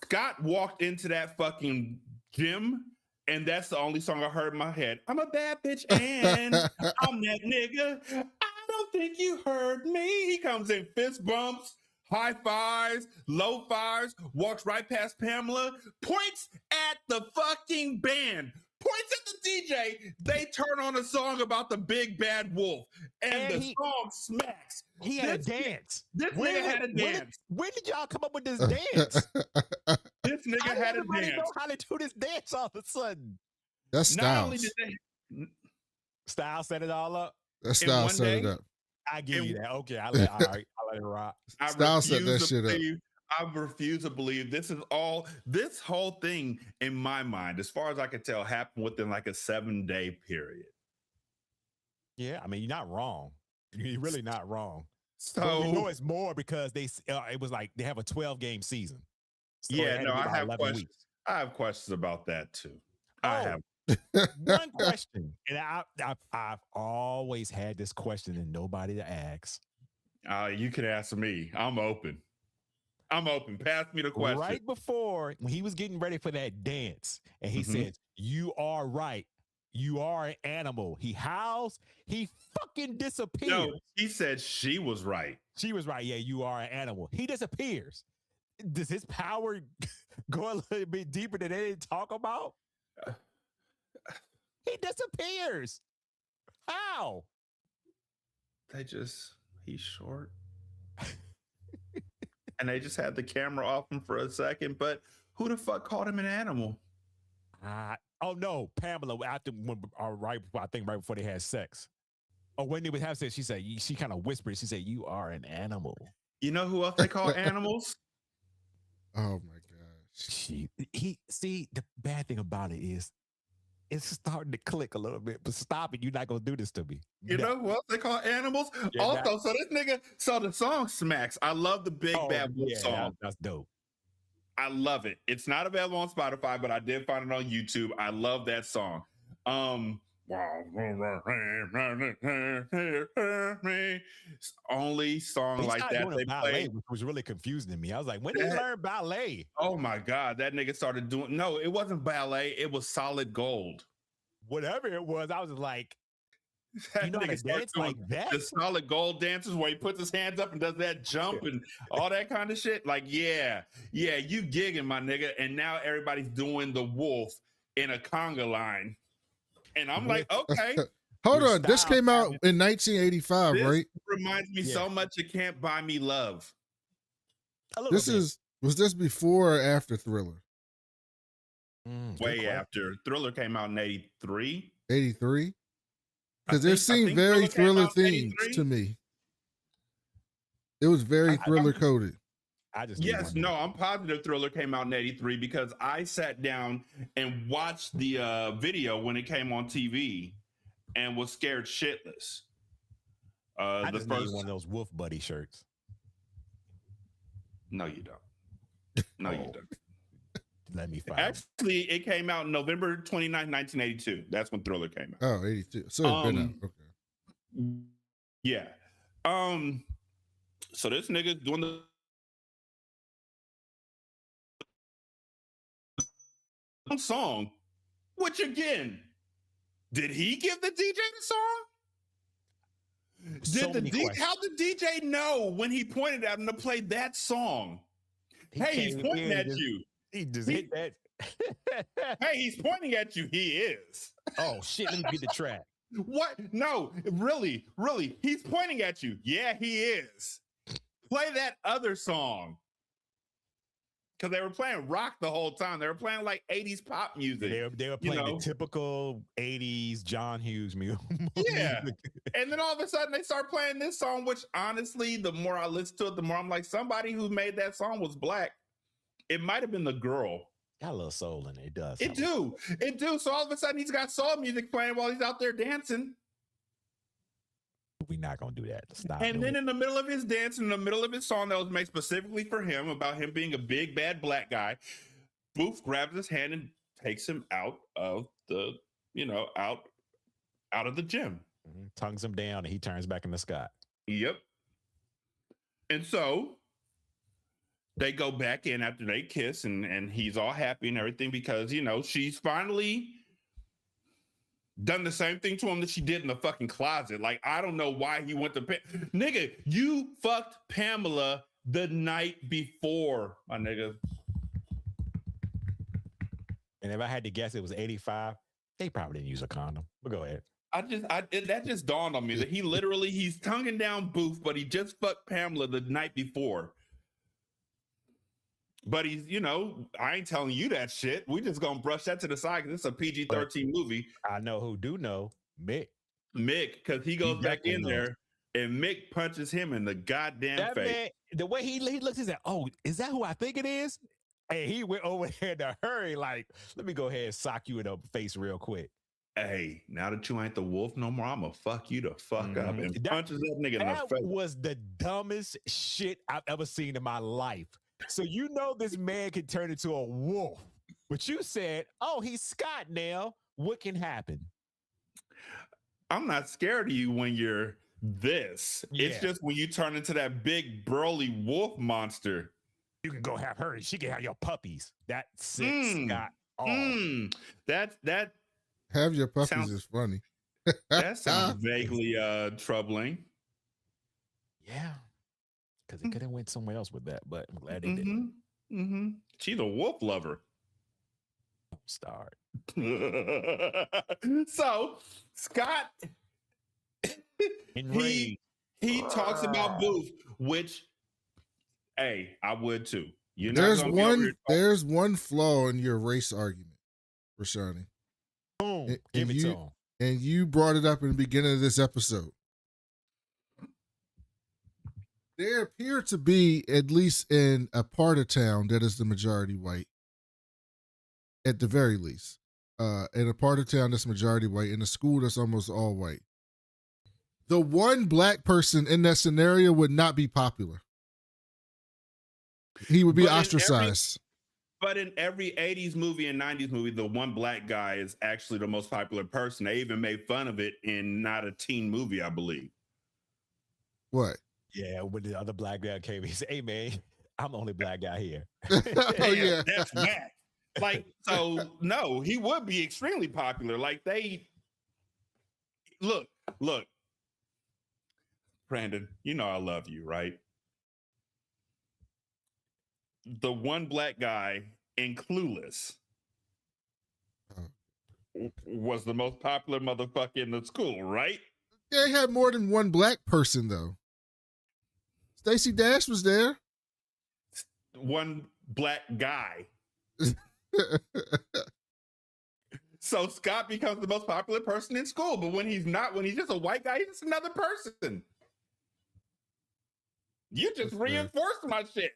S2: Scott walked into that fucking gym and that's the only song I heard in my head. "I'm a bad bitch and I'm that nigga. I don't think you heard me." He comes in, fist bumps, high fives, low fives, walks right past Pamela, points at the fucking band, points at the DJ. They turn on a song about the big bad wolf, and the song smacks.
S3: He had a dance.
S2: This nigga had a dance.
S3: When did y'all come up with this dance?
S2: This nigga had a dance.
S3: Know how to do this dance all of a sudden.
S1: That's Styles.
S2: Styles
S3: set it all up.
S1: That's Styles set it up.
S3: I give you that. Okay, I let it rock.
S1: Styles set that shit up.
S2: I refuse to believe this whole thing in my mind, as far as I can tell, happened within like a 7-day period.
S3: Yeah, I mean, you're not wrong. You're really not wrong.
S2: So
S3: it's more because it was like they have a 12-game season. So
S2: I have questions about that too. I have
S3: one question, and I've always had this question and nobody to ask.
S2: You can ask me. I'm open. Pass me the question.
S3: Right before, when he was getting ready for that dance, and he said, "You are right. You are an animal." He howls. He fucking disappears.
S2: No, he said she was right.
S3: She was right. Yeah, you are an animal. He disappears. Does his power go a little bit deeper than they didn't talk about? He disappears. How?
S2: He's short. And they just had the camera off him for a second. But who the fuck called him an animal?
S3: Oh no, Pamela. Right before they had sex. Oh, Wendy would have said, she kind of whispered, she said, "You are an animal."
S2: You know who else they call animals?
S1: Oh my gosh.
S3: The bad thing about it is it's starting to click a little bit, but stop it. You're not gonna do this to me.
S2: You know who else they call animals?
S3: Yeah,
S2: Also, so this nigga, so the song smacks. I love the Big Bad Wolf song.
S3: That's dope.
S2: I love it. It's not available on Spotify, but I did find it on YouTube. I love that song. Only song like that they
S3: ballet, which was really confusing to me. I was like, when did he learn ballet?
S2: Oh my God, that nigga started doing. No, it wasn't ballet. It was solid gold.
S3: Whatever it was, I was like,
S2: that
S3: you know,
S2: nigga
S3: dance like that.
S2: The solid gold dances where he puts his hands up and does that jump and all that kind of shit. Like, yeah, you gigging, my nigga. And now everybody's doing the wolf in a conga line. And I'm like, okay.
S1: Hold on. This came out in 1985,
S2: this
S1: right?
S2: Reminds me so much of Can't Buy Me Love.
S1: Was this before or after Thriller?
S2: Way after. Thriller came out in 83.
S1: 83? Because it seemed very Thriller themed to me. It was very Thriller coded.
S2: I'm positive Thriller came out in 83 because I sat down and watched the video when it came on TV and was scared shitless.
S3: I just need one of those Wolf Buddy shirts.
S2: No, you don't. No, you don't.
S3: Let me find
S2: Actually, it came out November 29th, 1982. That's when Thriller came out.
S1: Oh, 82. So it's been out. Okay.
S2: Yeah. So this nigga doing the song, which again, did he give the DJ the song? How did the DJ know when he pointed at him to play that song? He's pointing at you.
S3: He just hit that.
S2: Hey, he's pointing at you. He is.
S3: Oh shit! Let me get the track.
S2: What? No, really. He's pointing at you. Yeah, he is. Play that other song. Because they were playing rock the whole time. They were playing like 80s pop music.
S3: They were playing the typical 80s John Hughes music.
S2: Yeah. And then all of a sudden they start playing this song, which honestly, the more I listen to it, the more I'm like, somebody who made that song was black. It might have been the girl.
S3: Got a little soul in it. It does.
S2: It do. So all of a sudden he's got soul music playing while he's out there dancing.
S3: We're not gonna do that. Stop.
S2: And then in the middle of his dance, in the middle of his song that was made specifically for him, about him being a big bad black guy, Booth grabs his hand and takes him out of the, out of the gym.
S3: Tongues him down, and he turns back in the sky.
S2: Yep. And so they go back in after they kiss, and he's all happy and everything because she's finally done the same thing to him that she did in the fucking closet. Like, I don't know why he went to nigga, you fucked Pamela the night before, my nigga.
S3: And if I had to guess, it was 85. They probably didn't use a condom. But go ahead.
S2: That just dawned on me that he's tonguing down Booth, but he just fucked Pamela the night before. But he's, I ain't telling you that shit. We just gonna brush that to the side because it's a PG-13 movie.
S3: I know who do know. Mick,
S2: because he goes back in there and Mick punches him in the goddamn face.
S3: Man, the way he looks, he said, "Oh, is that who I think it is?" And he went over there in a hurry, like, "Let me go ahead and sock you in the face real quick."
S2: Hey, now that you ain't the wolf no more, I'm gonna fuck you the fuck up. And punches that nigga in the face.
S3: That was the dumbest shit I've ever seen in my life. So this man can turn into a wolf. But you said, "Oh, he's Scott now. What can happen?"
S2: I'm not scared of you when you're this. Yeah. It's just when you turn into that big burly wolf monster.
S3: You can go have her. She can have your puppies. That sick Scott.
S2: That
S1: have your puppies is funny.
S2: That sounds vaguely troubling.
S3: Yeah. Because it could have went somewhere else with that, but I'm glad they didn't.
S2: Mm-hmm. She's a wolf lover.
S3: Start.
S2: So Scott, he talks about Booth, which, hey, I would too.
S1: There's one flaw in your race argument, Rashanii.
S3: Boom. Give it to him.
S1: And you brought it up in the beginning of this episode. There appear to be, at least in a part of town that is the majority white, at the very least. In a part of town that's majority white, in a school that's almost all white. The one black person in that scenario would not be popular. He would be ostracized.
S2: But in every 80s movie and 90s movie, the one black guy is actually the most popular person. They even made fun of it in Not a Teen Movie, I believe.
S1: What?
S3: Yeah, when the other black guy came, he said, "Hey man, I'm the only black guy here."
S1: Oh yeah,
S2: that's whack. Like, so no, he would be extremely popular. Like they look, Brandon, you know I love you, right? The one black guy in Clueless was the most popular motherfucker in the school, right?
S1: They had more than one black person though. Stacey Dash was there.
S2: One black guy. So Scott becomes the most popular person in school, but when he's not, when he's just a white guy, he's just another person. You just reinforced my shit.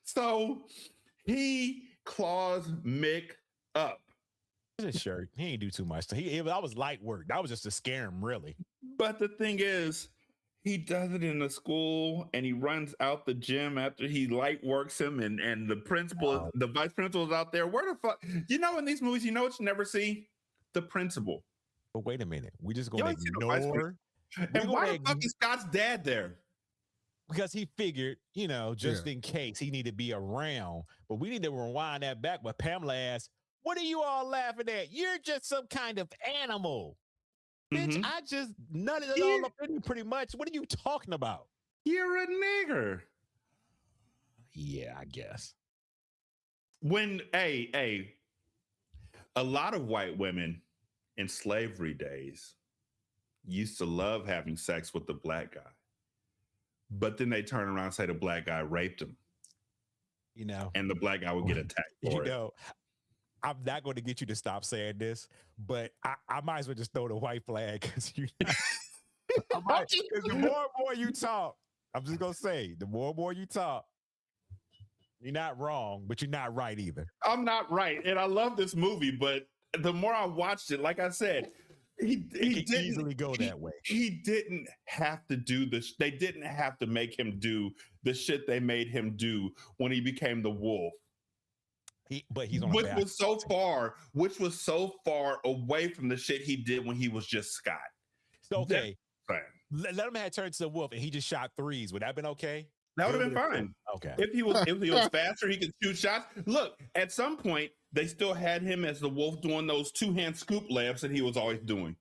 S2: So he claws Mick up.
S3: His shirt. He ain't do too much. That was light work. That was just to scare him, really.
S2: But the thing is, he does it in the school and he runs out the gym after he light works him, and the principal, the vice principal is out there. Where the fuck? You know, in these movies, you know what you never see? The principal.
S3: But wait a minute. We just gonna ignore.
S2: And why the fuck is Scott's dad there?
S3: Because he figured, just in case he need to be around. But we need to rewind that back. But Pamela asked, "What are you all laughing at? You're just some kind of animal." Bitch, I just nutted it all up in you pretty much. What are you talking about?
S2: You're a nigger.
S3: Yeah, I guess.
S2: When, a lot of white women in slavery days used to love having sex with the black guy. But then they turn around and say the black guy raped him. And the black guy would get attacked for it.
S3: I'm not going to get you to stop saying this, but I might as well just throw the white flag because the more and more you talk, I'm just going to say, the more and more you talk, you're not wrong, but you're not right either.
S2: I'm not right. And I love this movie, but the more I watched it, like I said, he didn't
S3: easily go that way.
S2: He didn't have to do this. They didn't have to make him do the shit they made him do when he became the wolf.
S3: He's on
S2: which was so far away from the shit he did when he was just Scott.
S3: So okay, let him have turned to the wolf and he just shot threes. Would that have been okay?
S2: That would have been fine.
S3: Okay.
S2: If he was faster, he could shoot shots. Look, at some point they still had him as the wolf doing those 2-hand scoop layups that he was always doing.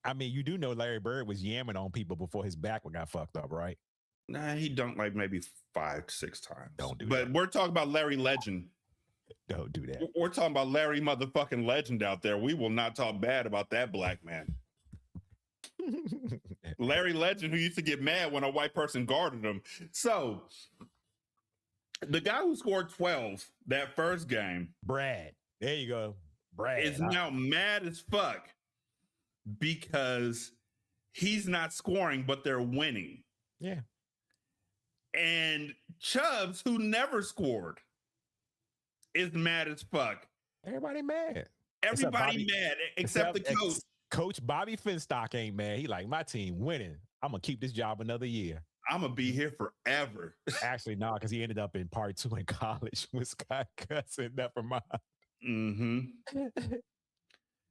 S3: I mean, you do know Larry Bird was yamming on people before his back got fucked up, right?
S2: Nah, he dunked like maybe 5 to 6 times.
S3: Don't do
S2: that.
S3: But
S2: we're talking about Larry Legend.
S3: Don't do that.
S2: We're talking about Larry motherfucking Legend out there. We will not talk bad about that black man. Larry Legend, who used to get mad when a white person guarded him. So, the guy who scored 12 that first game,
S3: Brad, there you go. Brad
S2: is now mad as fuck because he's not scoring, but they're winning.
S3: Yeah.
S2: And Chubbs, who never scored, is mad as fuck.
S3: Everybody mad.
S2: Everybody mad except the coach.
S3: Coach Bobby Finstock ain't mad. He like, my team winning. I'm going to keep this job another year.
S2: I'm going to be here forever.
S3: Actually, no, because he ended up in part 2 in college with Scott Cussing. Never mind.
S2: Mm-hmm.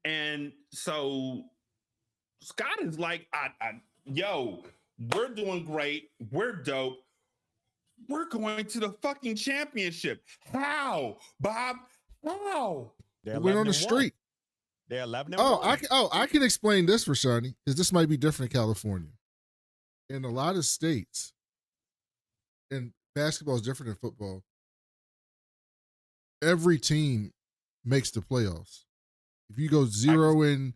S2: And so Scott is like, yo, we're doing great. We're dope. We're going to the fucking championship. How, Bob? How?
S1: We're on the street.
S3: They're 11-1.
S1: I can explain this, Rashanii, because this might be different in California. In a lot of states, and basketball is different than football, every team makes the playoffs. If you go 0-40,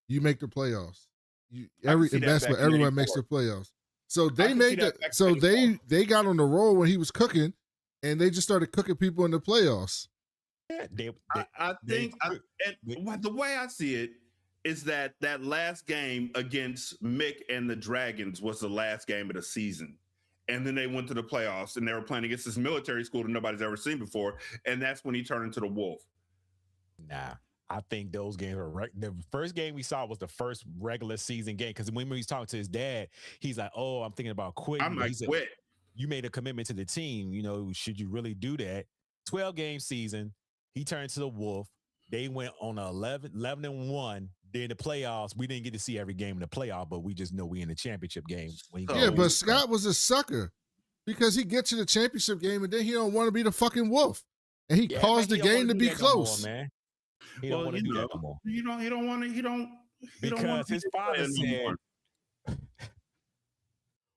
S1: you make the playoffs. In basketball, everyone makes the playoffs. So they they got on the roll when he was cooking, and they just started cooking people in the playoffs.
S2: I think the way I see it, is that last game against Mick and the Dragons was the last game of the season. And then they went to the playoffs and they were playing against this military school that nobody's ever seen before. And that's when he turned into the Wolf.
S3: Nah, I think those games are the first game we saw was the first regular season game. Because when he was talking to his dad, he's like, "Oh, I'm thinking about quitting."
S2: I'm like,
S3: He said,
S2: quit.
S3: You made a commitment to the team. You know, should you really do that? 12-game season. He turned to the Wolf. They went on 11-1. Then the playoffs, we didn't get to see every game in the playoff, but we just know we in the championship game.
S1: Yeah, but Scott was a sucker because he gets to the championship game and then he don't want to be the fucking Wolf, and he caused the game to be close.
S3: No more, man. He don't want to do that no more.
S2: He don't want to. He don't.
S3: Because his father said,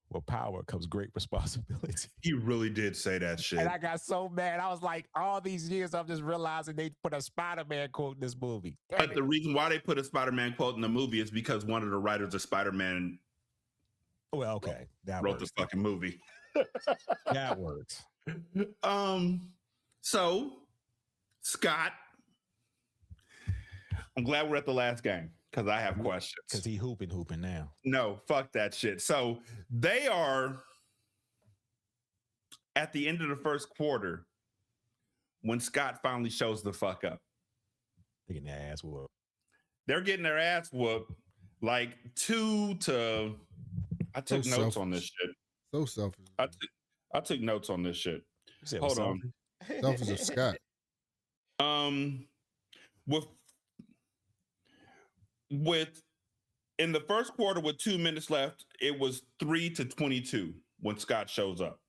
S3: "With power comes great responsibility."
S2: He really did say that shit.
S3: And I got so mad. I was like, all these years, I'm just realizing they put a Spider-Man quote in this movie.
S2: But the reason why they put a Spider-Man quote in the movie is because one of the writers of Spider-Man wrote the fucking movie.
S3: That works.
S2: So, Scott, I'm glad we're at the last game because I have questions.
S3: Because he hooping now.
S2: No, fuck that shit. So they are at the end of the first quarter when Scott finally shows the fuck up.
S3: They're getting their ass whooped.
S2: They're getting their ass whooped like 2-. I took notes on this shit.
S1: So selfish.
S2: I took notes on this shit. Hold on.
S1: Selfish of Scott.
S2: With in the first quarter with 2 minutes left, it was 3-22 when Scott shows up.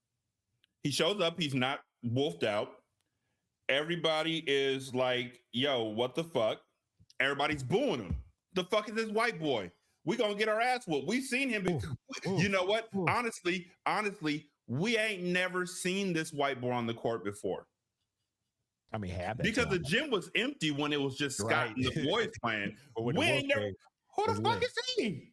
S2: He shows up, he's not wolfed out. Everybody is like, yo, what the fuck? Everybody's booing him. The fuck is this white boy? We gonna get our ass whooped. We've seen him. You know what? Honestly, we ain't never seen this white boy on the court before.
S3: I mean,
S2: because the gym was empty when it was just Scott and the boys playing. We ain't never. Who the fuck is he?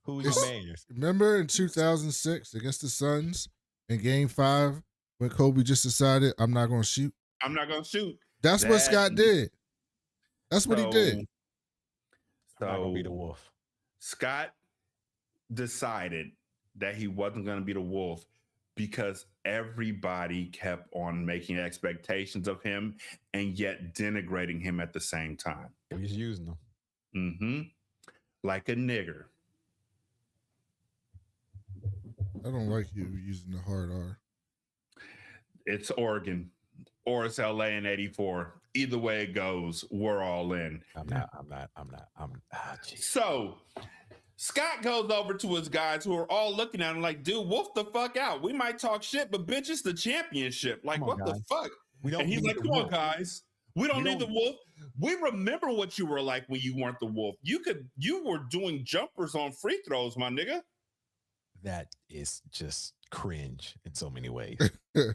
S3: Who's your man?
S1: Remember in 2006 against the Suns in Game 5 when Kobe just decided, I'm not going to shoot?
S2: I'm not going to shoot.
S1: That's what Scott did. That's what he did.
S2: So
S3: I'm not going to be the Wolf.
S2: Scott decided that he wasn't going to be the Wolf because everybody kept on making expectations of him and yet denigrating him at the same time.
S3: He's using them.
S2: Mm-hmm. Like a nigger.
S1: I don't like you using the hard R.
S2: It's Oregon or it's LA in 84. Either way it goes, we're all in.
S3: I'm not.
S2: So Scott goes over to his guys who are all looking at him like, dude, wolf the fuck out. We might talk shit, but bitch, it's the championship. Like, what the fuck? And he's like, come on, guys. We don't need the wolf. We remember what you were like when you weren't the wolf. You were doing jumpers on free throws, my nigga.
S3: That is just cringe in so many ways.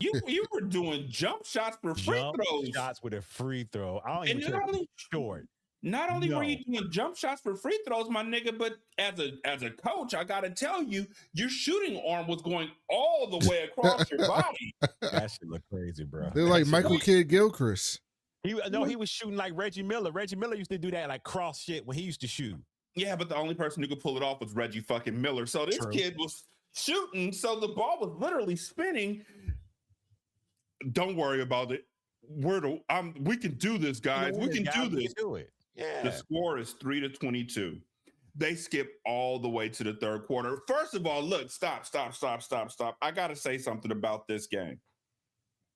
S2: you were doing jump shots for free throws.
S3: Shots with a free throw. I don't even care if it's short.
S2: Not only were you doing jump shots for free throws, my nigga, but as a coach, I gotta tell you, your shooting arm was going all the way across your body.
S3: That shit look crazy, bro.
S1: They're like Michael Kidd-Gilchrist.
S3: He was shooting like Reggie Miller. Reggie Miller used to do that like cross shit when he used to shoot.
S2: Yeah, but the only person who could pull it off was Reggie fucking Miller. So this kid was shooting, so the ball was literally spinning. Don't worry about it. We can do this, guys. We can do this.
S3: Do it. Yeah.
S2: The score is 3-22. They skip all the way to the third quarter. First of all, look, stop. I got to say something about this game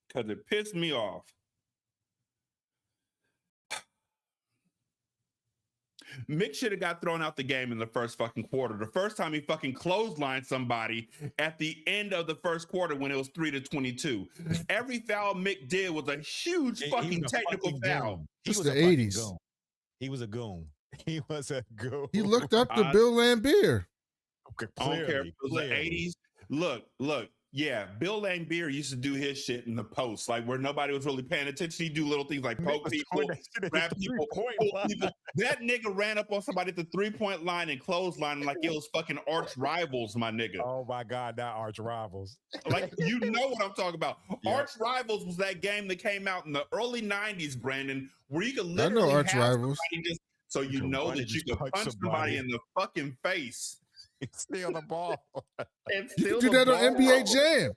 S2: because it pissed me off. Mick should have got thrown out the game in the first fucking quarter. The first time he fucking clotheslined somebody at the end of the first quarter when it was 3-22. Every foul Mick did was a huge fucking technical foul.
S1: It's the 80s.
S3: He was a goon. He was a goon.
S1: He looked up to Bill Laimbeer.
S2: I don't care if it was the 80s. Look. Yeah, Bill Laimbeer used to do his shit in the post, like where nobody was really paying attention. He'd do little things like poke people, grab people, people. That nigga ran up on somebody at the 3-point line and clothesline like it was fucking arch rivals, my nigga.
S3: Oh my God, not arch rivals.
S2: Like, you know what I'm talking about. Yeah. Arch Rivals was that game that came out in the early 90s, Brandon, where you could literally
S1: Arch Rivals.
S2: just so you
S3: can
S2: know
S3: run
S2: that
S3: and
S2: you
S3: just
S2: can
S3: punch
S2: punch somebody
S3: somebody.
S2: in the fucking face
S3: Steal the ball.
S2: and
S1: You
S2: steal
S1: can do
S2: the
S1: that on
S2: ball.
S1: NBA Jam.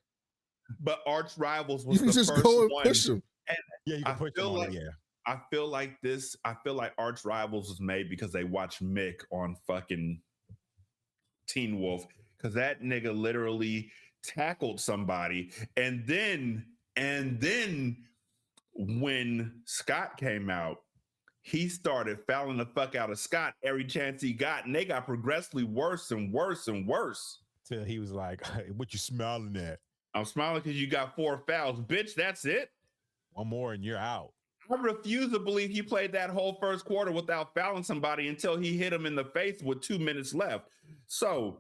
S2: But Arch Rivals
S1: You
S2: was
S1: can
S2: the
S1: just
S2: first
S1: go and
S2: one.
S1: push them.
S2: And
S3: Yeah, you can
S2: I
S3: push them
S2: feel
S3: on
S2: like
S3: it, yeah.
S2: I feel like Arch Rivals was made because they watched Mick on fucking Teen Wolf, because that nigga literally tackled somebody, and then when Scott came out, he started fouling the fuck out of Scott every chance he got, and they got progressively worse and worse and worse.
S3: Till he was like, hey, what you smiling at?
S2: I'm smiling because you got 4 fouls, bitch. That's it.
S3: One more and you're out.
S2: I refuse to believe he played that whole first quarter without fouling somebody until he hit him in the face with 2 minutes left. So,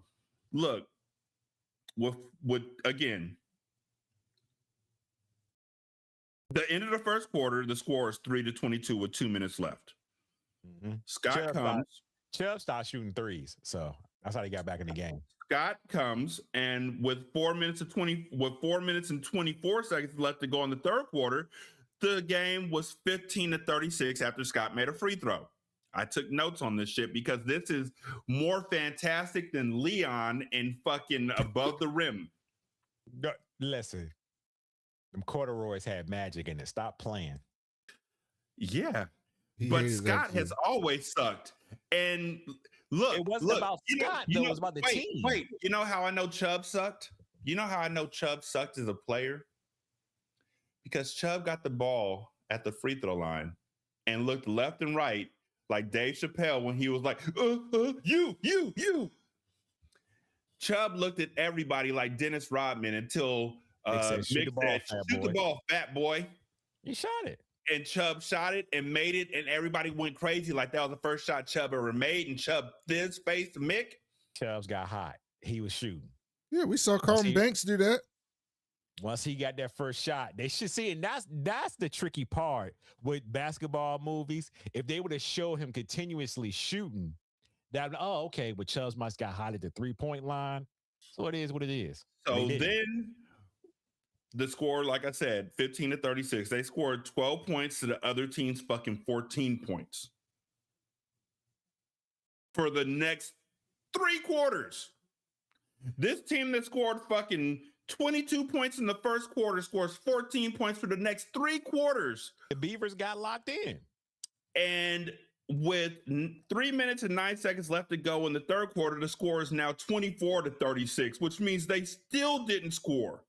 S2: look, with again, the end of the first quarter, the score is 3-22 with 2 minutes left.
S3: Mm-hmm.
S2: Scott comes.
S3: Chubb started shooting threes, so that's how he got back in the game.
S2: Scott comes, and with 4 minutes and 24 seconds left to go in the third quarter, the game was 15-36 after Scott made a free throw. I took notes on this shit because this is more fantastic than Leon and fucking Above the Rim.
S3: Listen, them corduroys had magic in it. Stop playing.
S2: Yeah, but Scott has always sucked. And look,
S3: it wasn't about Scott, though. It was about the team.
S2: Wait, you know how I know Chubb sucked? You know how I know Chubb sucked as a player? Because Chubb got the ball at the free throw line and looked left and right like Dave Chappelle when he was like, you. Chubb looked at everybody like Dennis Rodman until
S3: shoot
S2: the ball, fat boy.
S3: He shot it.
S2: And Chubb shot it and made it, and everybody went crazy like that was the first shot Chubb ever made, and Chubb fizz faced Mick.
S3: Chubbs got hot. He was shooting.
S1: Yeah, we saw Carlton Banks do that.
S3: Once he got that first shot, they should see it. And that's the tricky part with basketball movies. If they would have showed him continuously shooting, that okay, but Chubbs must got hot at the 3-point line. So it is what it is.
S2: So then the score, like I said, 15-36. They scored 12 points to the other team's fucking 14 points for the next 3 quarters. This team that scored fucking 22 points in the first quarter scores 14 points for the next 3 quarters.
S3: The Beavers got locked in.
S2: And with 3 minutes and 9 seconds left to go in the third quarter, the score is now 24-36, which means they still didn't score.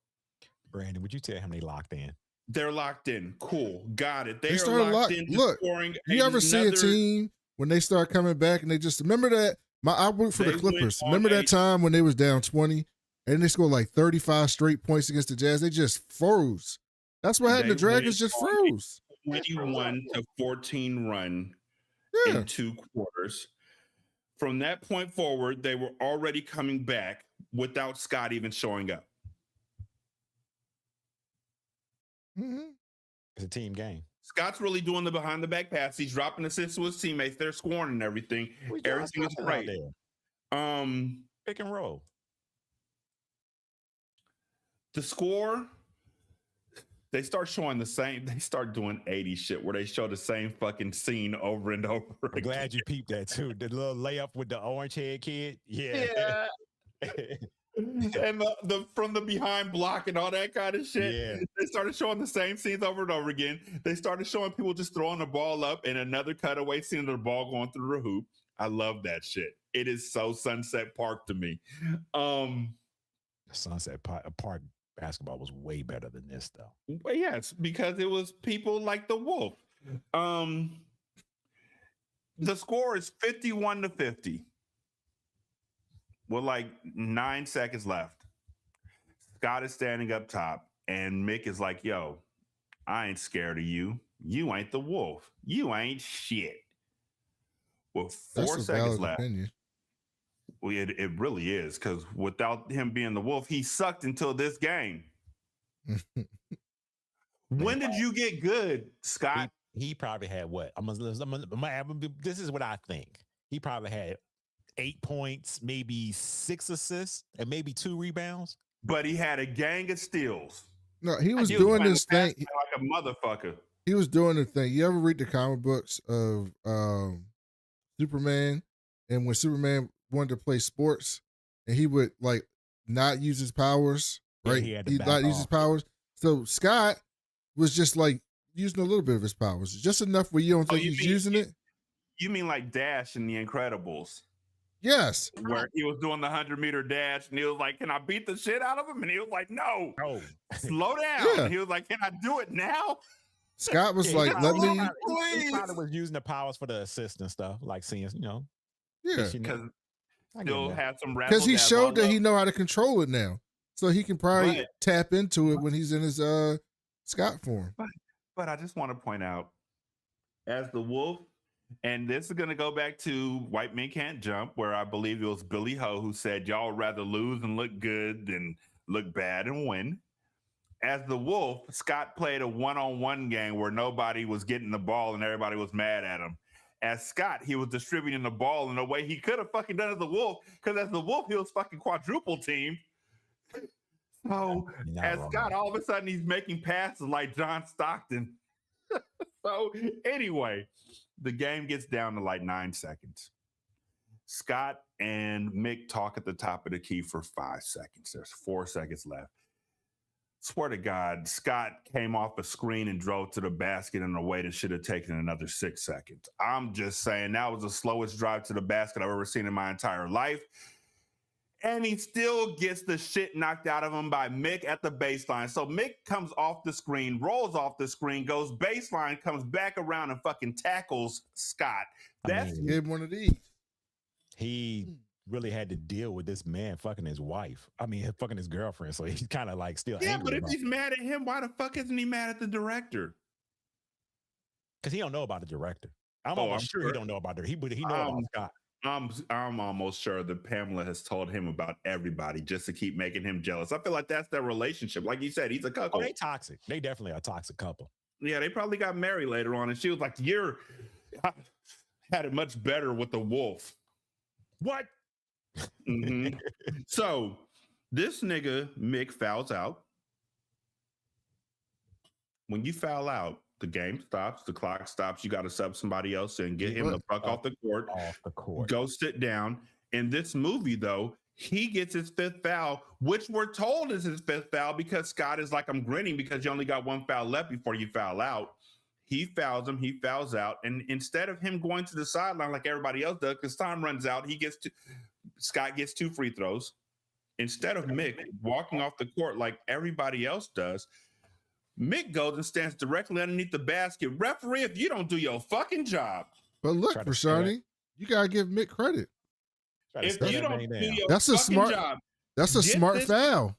S3: Brandon, would you tell him they locked in?
S2: They're locked in. Cool. Got it.
S1: They are locked in. Look, you ever see a team when they start coming back and they just remember that? I root for the Clippers. Remember that time when they was down 20 and they scored like 35 straight points against the Jazz? They just froze. That's what happened. The Dragons just froze.
S2: 21-14 run in 2 quarters. From that point forward, they were already coming back without Scott even showing up.
S1: Mm-hmm.
S3: It's a team game.
S2: Scott's really doing the behind the back pass. He's dropping assists to his teammates. They're scoring and everything. Everything is great.
S3: Pick and roll.
S2: The score, they start showing the same. They start doing 80 shit where they show the same fucking scene over and over again.
S3: I'm glad you peeped that too. The little layup with the orange head kid. Yeah.
S2: And the from the behind block and all that kind of shit.
S3: Yeah.
S2: They started showing the same scenes over and over again. They started showing people just throwing the ball up and another cutaway scene of the ball going through the hoop. I love that shit. It is so Sunset Park to me.
S3: Sunset Park basketball was way better than this, though.
S2: Well, yes, because it was people like the Wolf. The score is 51-50. With like 9 seconds left. Scott is standing up top, and Mick is like, yo, I ain't scared of you. You ain't the Wolf. You ain't shit. With 4 seconds left. Well, it really is, because without him being the Wolf, he sucked until this game. When did you get good, Scott?
S3: He probably had what? This is what I think. He probably had 8 points, maybe 6 assists, and maybe 2 rebounds.
S2: But he had a gang of steals.
S1: No, he was doing this thing
S2: like a motherfucker.
S1: He was doing the thing. You ever read the comic books of Superman, and when Superman wanted to play sports, and he would like not use his powers,
S3: Yeah,
S1: right?
S3: he had to
S1: He'd
S3: back
S1: not use his
S3: off.
S1: powers. So Scott was just like using a little bit of his powers, just enough where you don't think he's using it.
S2: You mean like Dash in The Incredibles?
S1: Yes.
S2: Where he was doing the 100-meter dash, and he was like, "Can I beat the shit out of him?" And he was like, "No,
S3: Oh,
S2: slow down."
S1: Yeah.
S2: And he was like, "Can I do it now?"
S1: Scott was
S3: Yeah,
S1: like, "Let me."
S3: He probably was using the powers for the assist and stuff, like seeing,
S1: Yeah,
S2: Because
S3: I get
S2: still
S3: that.
S2: had some
S1: because he
S2: razzle-dazzle.
S1: showed that
S2: I
S1: he
S2: love-
S1: know how to control it now, so he can probably
S2: But-
S1: tap into it when he's in his Scott form.
S2: But I just want to point out, as the wolf, and this is going to go back to White Men Can't Jump, where I believe it was Billy Ho who said, "Y'all rather lose and look good than look bad and win." As the wolf, Scott played a one-on-one game where nobody was getting the ball and everybody was mad at him. As Scott, he was distributing the ball in a way he could have fucking done as the wolf, because as the wolf, he was fucking quadruple teamed. So as Scott, all of a sudden, he's making passes like John Stockton. So anyway, the game gets down to like 9 seconds. Scott and Mick talk at the top of the key for 5 seconds. There's 4 seconds left. Swear to God, Scott came off a screen and drove to the basket in a way that should have taken another 6 seconds. I'm just saying that was the slowest drive to the basket I've ever seen in my entire life. And he still gets the shit knocked out of him by Mick at the baseline. So Mick comes off the screen, rolls off the screen, goes baseline, comes back around and fucking tackles Scott. That's
S1: He gave him one of these.
S3: He really had to deal with this man fucking his wife. I mean, fucking his girlfriend. So he's kind of like still
S2: yeah,
S3: angry
S2: but if
S3: about
S2: he's mad at him, why the fuck isn't he mad at the director?
S3: because he don't know about the director. I'm
S2: Oh,
S3: almost
S2: I'm
S3: sure
S2: sure.
S3: he don't know about her. He know about Scott.
S2: I'm almost sure that Pamela has told him about everybody just to keep making him jealous. I feel like that's their relationship. Like you said, he's a cuckold.
S3: Oh, they toxic. They definitely are a toxic couple.
S2: Yeah, they probably got married later on, and she was like, I had it much better with the wolf."
S3: What?
S2: Mhm. So this nigga Mick fouls out. When you foul out, the game stops, the clock stops. You got to sub somebody else and get him the fuck off the court.
S3: Off the court.
S2: Go sit down. In this movie, though, he gets his 5th foul, which we're told is his 5th foul because Scott is like, "I'm grinning because you only got 1 foul left before you foul out." He fouls him, he fouls out, and instead of him going to the sideline like everybody else does, because time runs out, Scott gets 2 free throws. Instead of Mick walking off the court like everybody else does, Mick goes and stands directly underneath the basket. "Referee, if you don't do your fucking job."
S1: But look,
S3: Try to steal
S1: Rashanii, you gotta give Mick credit.
S3: Try to
S2: If
S3: steal
S2: you
S3: that
S2: don't
S3: man
S2: do
S3: down.
S2: your
S1: That's a
S2: fucking
S1: smart-
S2: job,
S1: That's a
S2: Get
S1: smart
S2: this-
S1: foul.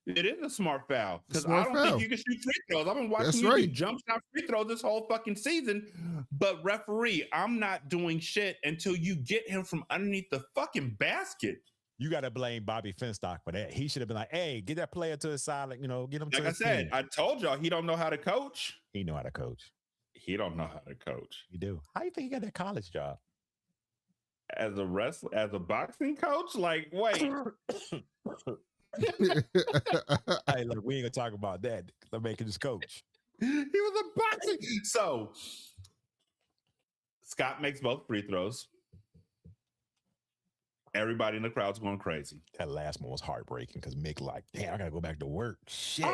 S2: it is a smart foul because I
S1: Smart
S2: don't
S1: foul.
S2: think you can shoot free throws. I've been watching
S1: That's
S2: you
S1: right.
S2: do jump shot free throws this whole fucking season. But referee, I'm not doing shit until you get him from underneath the fucking basket.
S3: You got to blame Bobby Finstock for that. He should have been like, "Hey, get that player to his side, get him to
S2: Like I
S3: his
S2: said,
S3: team."
S2: I told y'all he don't know how to coach.
S3: He know how to coach.
S2: He don't know how to coach.
S3: He do. How you think he got that college job?
S2: As a wrestler, as a boxing coach, like, wait.
S3: Hey, look, we ain't gonna talk about that. I'm making this coach.
S2: He was a boxing. So Scott makes both free throws. Everybody in the crowd's going crazy.
S3: That last one was heartbreaking because Mick like, damn, I gotta go back to work. Shit.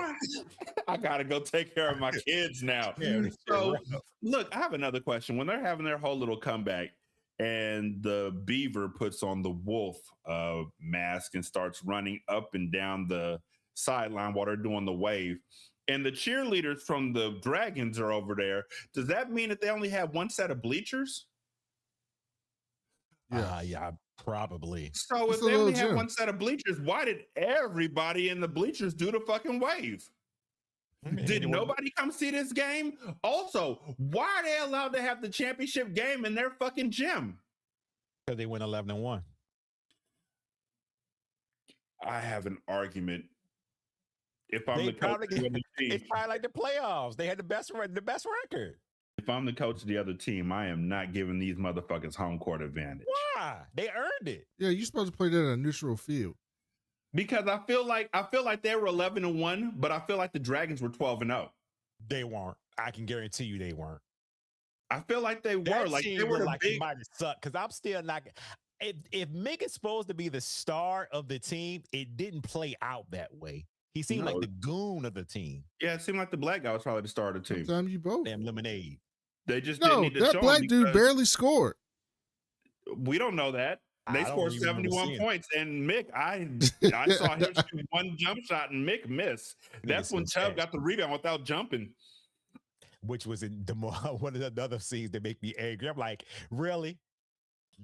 S2: I gotta go take care of my kids now.
S3: Yeah,
S2: So look, I have another question. When they're having their whole little comeback and the beaver puts on the wolf mask and starts running up and down the sideline while they're doing the wave, and the cheerleaders from the Dragons are over there, does that mean that they only have one set of bleachers?
S3: Yeah, probably.
S2: So
S1: It's
S2: if
S1: a
S2: they only
S1: little
S2: have
S1: gym.
S2: one set of bleachers, why did everybody in the bleachers do the fucking wave?
S3: I mean,
S2: Did
S3: it wasn't-
S2: nobody come see this game? Also, why are they allowed to have the championship game in their fucking gym?
S3: Because they went 11-1.
S2: I have an argument. If I'm
S3: They
S2: the coach
S3: probably
S2: of the other team,
S3: It's probably like the playoffs. They had the best record.
S2: if I'm the coach of the other team, I am not giving these motherfuckers home court advantage.
S3: Why? They earned it.
S1: Yeah, you're supposed to play that in a neutral field.
S2: Because I feel like they were 11-1, but I feel like the Dragons were 12-0.
S3: They weren't. I can guarantee you they weren't.
S2: I feel like they were
S3: That
S2: like
S3: team
S2: they were
S3: looked
S2: the
S3: like
S2: big.
S3: it might have sucked because I'm still not. If Mick is supposed to be the star of the team, it didn't play out that way. He seemed like
S2: No.
S3: the goon of the team.
S2: Yeah, it seemed like the black guy was probably the star of the team.
S1: Sometimes you both.
S3: Damn lemonade.
S2: They just didn't
S1: No,
S2: need to
S1: that
S2: show
S1: black
S2: him
S1: dude
S2: because
S1: barely scored.
S2: we don't know that. They
S3: I don't
S2: scored
S3: even remember
S2: 71
S3: seeing it.
S2: points, and Mick, I saw him shoot one jump shot, and Mick missed. That's when
S3: said
S2: Chubb
S3: that.
S2: got the rebound without jumping.
S3: Which was in the one of the other scenes that make me angry. I'm like, really?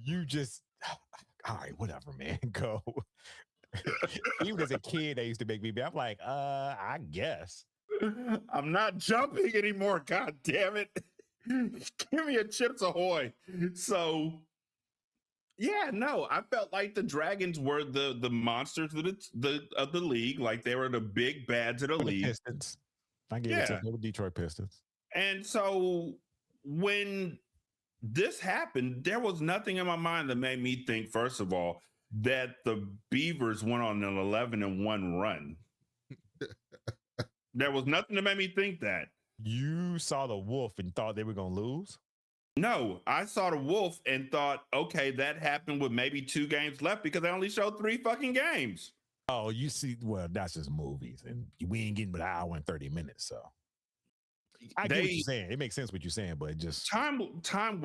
S3: You just all right, whatever, man. Go. Even as a kid, they used to make me be. I'm like, I guess.
S2: I'm not jumping anymore. God damn it! Give me a Chips Ahoy. So, yeah, no, I felt like the Dragons were the monsters of the league. Like they were the big bads of the
S3: The
S2: league.
S3: Pistons. I give it to them. They were Detroit Pistons.
S2: And so when this happened, there was nothing in my mind that made me think, first of all, that the Beavers went on an 11-1 run. There was nothing that made me think that.
S3: You saw the Wolf and thought they were going to lose?
S2: No, I saw the Wolf and thought, okay, that happened with maybe 2 games left because they only showed 3 fucking games.
S3: Oh, you see, well, that's just movies, and we ain't getting but an hour and 30 minutes, so. I get what you're saying. It makes sense what you're saying, but just
S2: timeline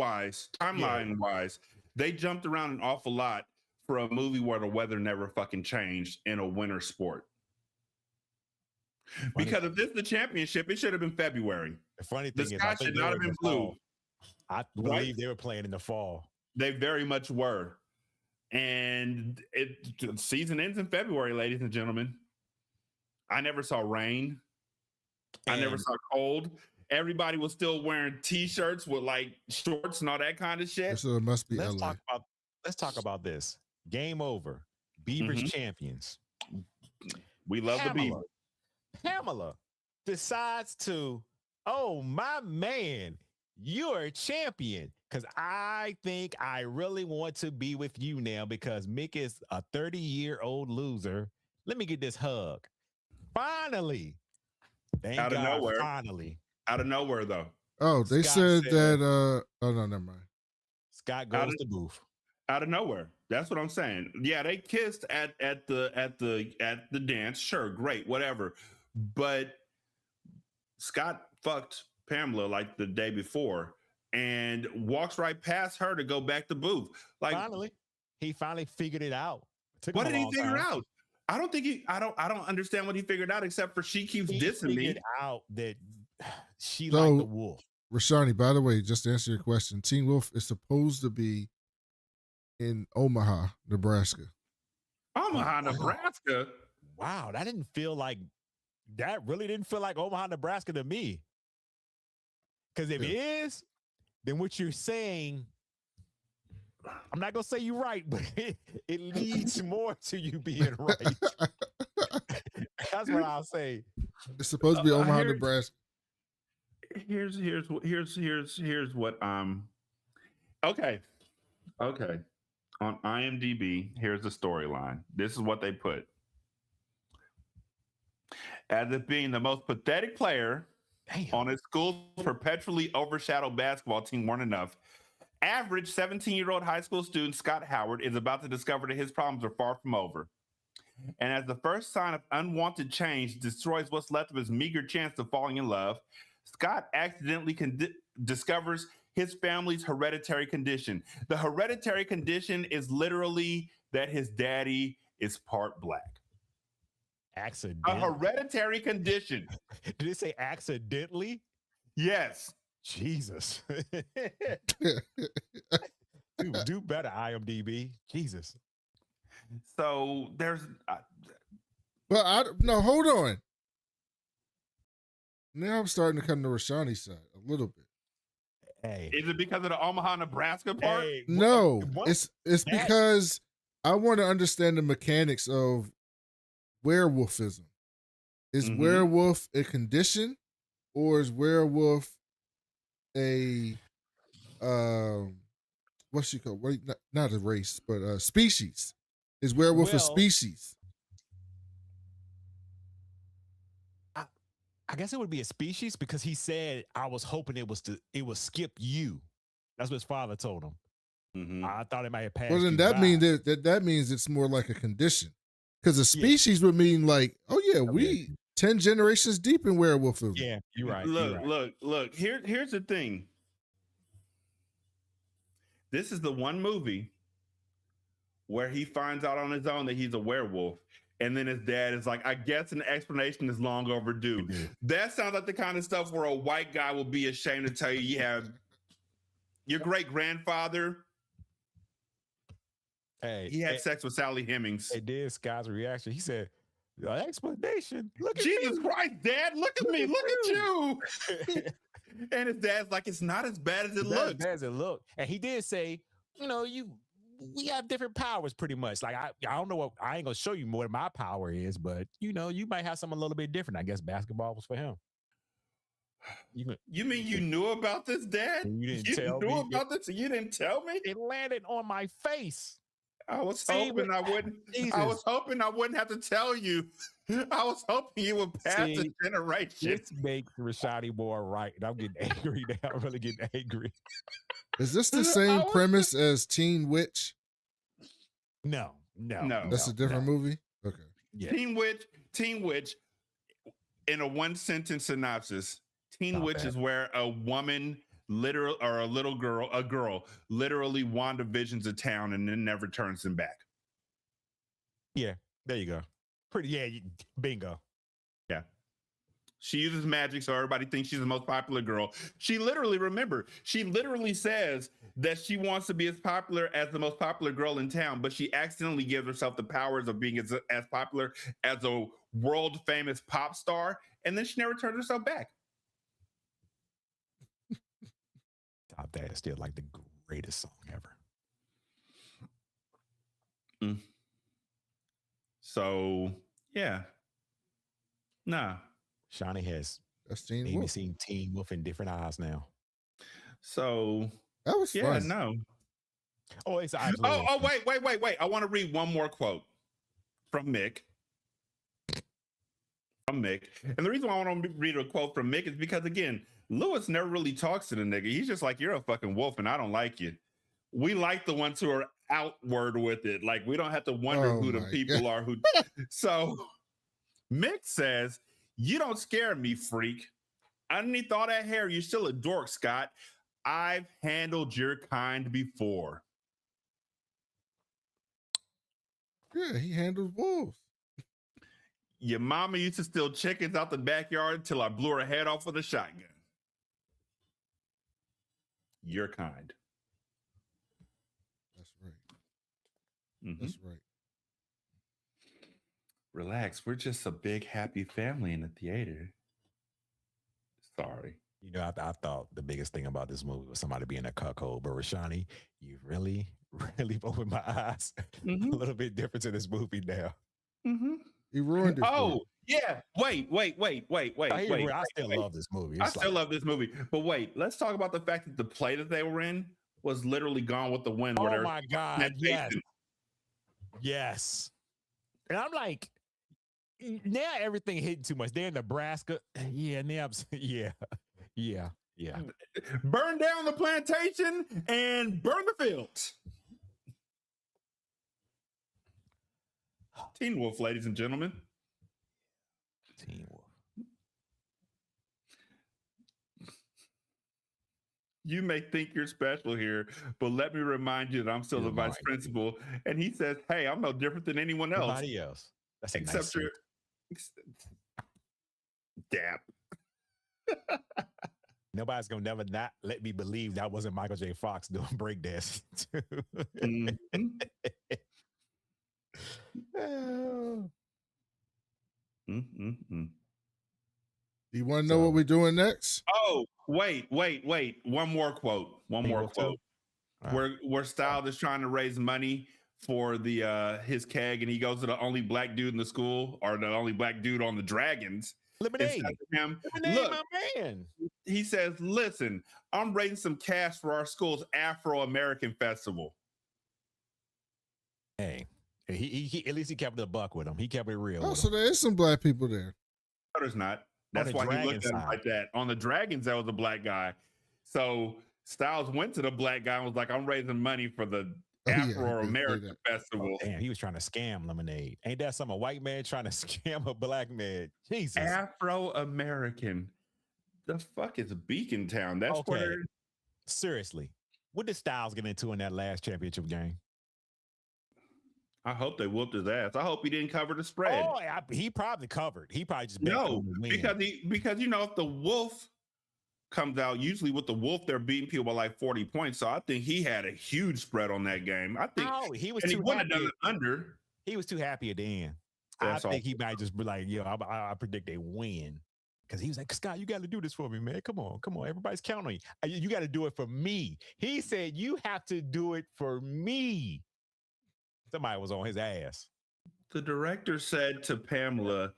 S2: wise, they jumped around an awful lot for a movie where the weather never fucking changed in a winter sport. Because if this is the championship, it should have been February.
S3: The funny
S2: The
S3: thing is,
S2: sky
S3: I think
S2: should not have been blue.
S3: I believe they were playing in the fall.
S2: They very much were. And the season ends in February, ladies and gentlemen. I never saw rain. I never saw cold. Everybody was still wearing t-shirts with like shorts and all that kind of shit.
S1: So it must be
S3: Let's
S1: LA.
S3: talk about this. Game over. Beavers champions.
S2: We love the Beavers.
S3: Pamela decides to, oh, my man, you're a champion. Because I think I really want to be with you now because Mick is a 30-year-old loser. Let me get this hug. Finally. Thank
S2: Out of
S3: God,
S2: nowhere.
S3: finally.
S2: Out of nowhere, though.
S1: Oh, they said that. Oh no, never mind.
S3: Scott goes to booth.
S2: Out of nowhere. That's what I'm saying. Yeah, they kissed at the dance. Sure, great, whatever. But Scott fucked Pamela like the day before and walks right past her to go back to booth. Like
S3: he finally figured it out.
S2: What did he figure out? I don't understand what he figured out except for she keeps dissing me.
S3: Figured out that she liked the Wolf.
S1: Rashanii, by the way, just to answer your question, Teen Wolf is supposed to be in Omaha, Nebraska.
S2: Omaha, Nebraska?
S3: Wow, that really didn't feel like Omaha, Nebraska to me. Because if it is, then what you're saying, I'm not going to say you're right, but it leads more to you being right. That's what I'll say.
S1: It's supposed to be Omaha, Nebraska.
S2: Here's what okay. On IMDb, here's the storyline. This is what they put. As if being the most pathetic player on his school's perpetually overshadowed basketball team weren't enough, average 17-year-old high school student Scott Howard is about to discover that his problems are far from over. And as the first sign of unwanted change destroys what's left of his meager chance of falling in love, Scott accidentally discovers his family's hereditary condition. The hereditary condition is literally that his daddy is part black.
S3: Accidentally?
S2: A hereditary condition.
S3: Did it say accidentally?
S2: Yes.
S3: Jesus. do better, IMDb. Jesus.
S2: So there's...
S1: no, hold on. Now I'm starting to come to Rashaani's side a little bit.
S3: Hey.
S2: Is it because of the Omaha, Nebraska part?
S1: Hey, no, it's because I want to understand the mechanics of werewolfism. Is werewolf a condition, or is werewolf a what's she called? Wait, not a race, but a species. Is werewolf a species?
S3: I guess it would be a species because he said I was hoping it would skip you. That's what his father told him.
S2: Mhm.
S3: I thought it might have passed.
S1: Well, then
S3: you
S1: that
S3: by.
S1: means that means it's more like a condition, because a species would mean like, oh yeah, we 10 generations deep in werewolfism.
S3: Yeah, you're right.
S2: Look. Here's the thing. This is the one movie where he finds out on his own that he's a werewolf. And then his dad is like, I guess an explanation is long overdue.
S3: Mm-hmm.
S2: That sounds like the kind of stuff where a white guy will be ashamed to tell you have your great grandfather.
S3: Hey,
S2: he had sex with Sally Hemings.
S3: Hey, did Scott's reaction? He said, explanation. Look at
S2: Jesus
S3: me.
S2: Christ, Dad, look at me, look at you. And his dad's like, it's not as bad as it looks.
S3: As bad as it looked. And he did say, we have different powers pretty much. Like I don't know what, I ain't gonna show you more than my power is, but you might have something a little bit different. I guess basketball was for him.
S2: You mean you knew about this, Dad?
S3: You
S2: knew about this and you didn't tell me?
S3: It landed on my face.
S2: I was hoping I wouldn't have to tell you. I was hoping you would pass the generation.
S3: This makes Rashanii more right. And I'm getting angry now. I'm really getting angry.
S1: Is this the same premise as Teen Witch?
S3: No.
S1: That's a different movie? Okay.
S2: Yeah. Teen Witch, in a one sentence synopsis, Teen Witch is where a woman a girl literally WandaVisions a town and then never turns them back.
S3: Yeah, there you go. Bingo.
S2: Yeah. She uses magic so everybody thinks she's the most popular girl. She literally says that she wants to be as popular as the most popular girl in town, but she accidentally gives herself the powers of being as popular as a world famous pop star, and then she never turns herself back.
S3: Top that is still like the greatest song ever.
S2: So yeah. Nah.
S3: Shani has seen Teen Wolf in different eyes now.
S2: So
S1: that was fun.
S2: No.
S3: Oh, it's
S2: wait. I want to read one more quote from Mick. And the reason why I want to read a quote from Mick is because, again, Lewis never really talks to the nigga. He's just like, you're a fucking wolf and I don't like you. We like the ones who are outward with it. Like, we don't have to wonder who the people are. So Mick says, you don't scare me, freak. Underneath all that hair, you're still a dork, Scott. I've handled your kind before.
S1: Yeah, he handles wolves.
S2: Your mama used to steal chickens out the backyard until I blew her head off with a shotgun. Your kind.
S1: That's right.
S2: Mm-hmm.
S1: That's right.
S2: Relax. We're just a big, happy family in the theater. Sorry.
S3: I thought the biggest thing about this movie was somebody being a cuckold, but Rashanii, you really, really opened my eyes a little bit different to this movie now.
S2: Mm-hmm.
S1: He ruined it.
S2: Oh, yeah. Wait.
S3: I still love this movie.
S2: I still love this movie. But wait, let's talk about the fact that the play that they were in was literally Gone with the Wind.
S3: Oh my God. Yes. And I'm like, now everything hitting too much. They're in Nebraska. Yeah, now Yeah.
S2: Burn down the plantation and burn the fields. Teen Wolf, ladies and gentlemen.
S3: Teen Wolf.
S2: You may think you're special here, but let me remind you that I'm still the vice principal. And he says, hey, I'm no different than anyone else.
S3: Nobody else. That's
S2: except your dap.
S3: Nobody's gonna never not let me believe that wasn't Michael J. Fox doing breakdance.
S1: You want to know what we're doing next?
S2: Oh, wait. One more quote. Where Styled is trying to raise money for the his keg, and he goes to the only black dude in the school, or the only black dude on the Dragons.
S3: Lemonade,
S2: look,
S3: my man.
S2: He says, listen, I'm raising some cash for our school's Afro-American festival.
S3: Hey, he at least he kept it a buck with him. He kept it real.
S1: Oh, so there is some black people there.
S2: No, there's not. That's why he
S3: dragon
S2: looked at him
S3: side.
S2: like that. On the Dragons, that was a black guy. So Styles went to the black guy and was like, I'm raising money for the
S1: Oh, yeah, he
S2: Afro
S1: did say
S2: American
S1: that.
S2: Festival.
S3: Oh, damn, he was trying to scam Lemonade. Ain't that some a white man trying to scam a black man? Jesus.
S2: Afro American. The fuck is Beacon Town? That's
S3: Okay.
S2: where.
S3: Seriously, what did Styles get into in that last championship game?
S2: I hope they whooped his ass. I hope he didn't cover the spread.
S3: Oh, he probably covered. He probably just bet
S2: No,
S3: for him to win.
S2: because if the wolf comes out, usually with the wolf, they're beating people by like 40 points. So I think he had a huge spread on that game. I think
S3: he was
S2: and
S3: too
S2: he wouldn't have
S3: happy.
S2: done it under.
S3: He was too happy at the end.
S2: That's
S3: I think he might just be like, yo, I predict they win. Because he was like, Scott, you got to do this for me, man. Come on. Everybody's counting on you. You got to do it for me. He said, you have to do it for me. Somebody was on his ass.
S2: The director said to Pamela,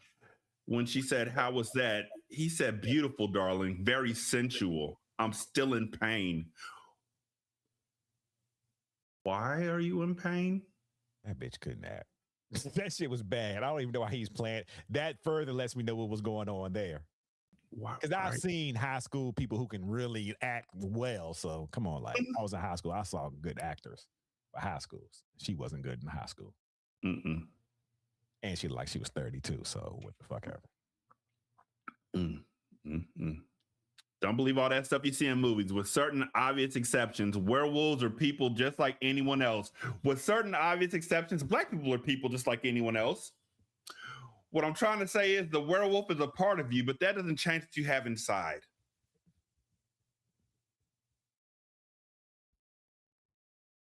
S2: when she said, how was that? He said, beautiful, darling, very sensual. I'm still in pain. Why are you in pain?
S3: That bitch couldn't act. That shit was bad. I don't even know why he's playing. That further lets me know what was going on there. Because I've seen high school people who can really act well. So come on, like I was in high school. I saw good actors for high schools. She wasn't good in high school.
S2: Mm-mm.
S3: And she looked like she was 32. So what the fuck ever.
S2: Don't believe all that stuff you see in movies. With certain obvious exceptions, werewolves are people just like anyone else. With certain obvious exceptions, black people are people just like anyone else. What I'm trying to say is the werewolf is a part of you, but that doesn't change what you have inside.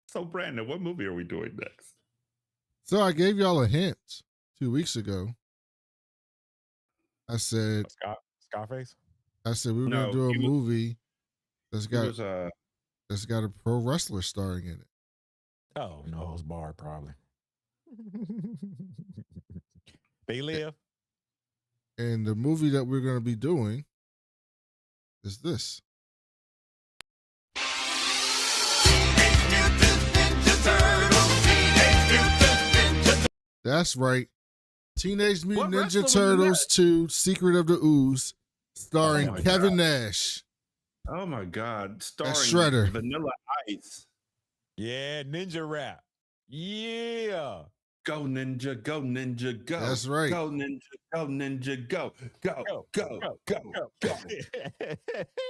S2: So, Brandon, what movie are we doing next?
S1: So I gave y'all a hint 2 weeks ago. I said
S3: Scarface.
S1: I said we were gonna do a movie that's got
S2: a
S1: pro wrestler starring in it.
S3: Oh no, it was Bard probably. They live.
S1: And the movie that we're gonna be doing is this. That's right. Teenage Mutant Ninja Turtles 2 Secret of the Ooze, starring Kevin Nash.
S2: Oh my God. Starring
S1: Shredder.
S2: Vanilla Ice.
S3: Yeah, Ninja Rap. Yeah.
S2: Go Ninja, go Ninja, go.
S1: That's right.
S2: Go Ninja, go Ninja, go. Go, go, go, go, go.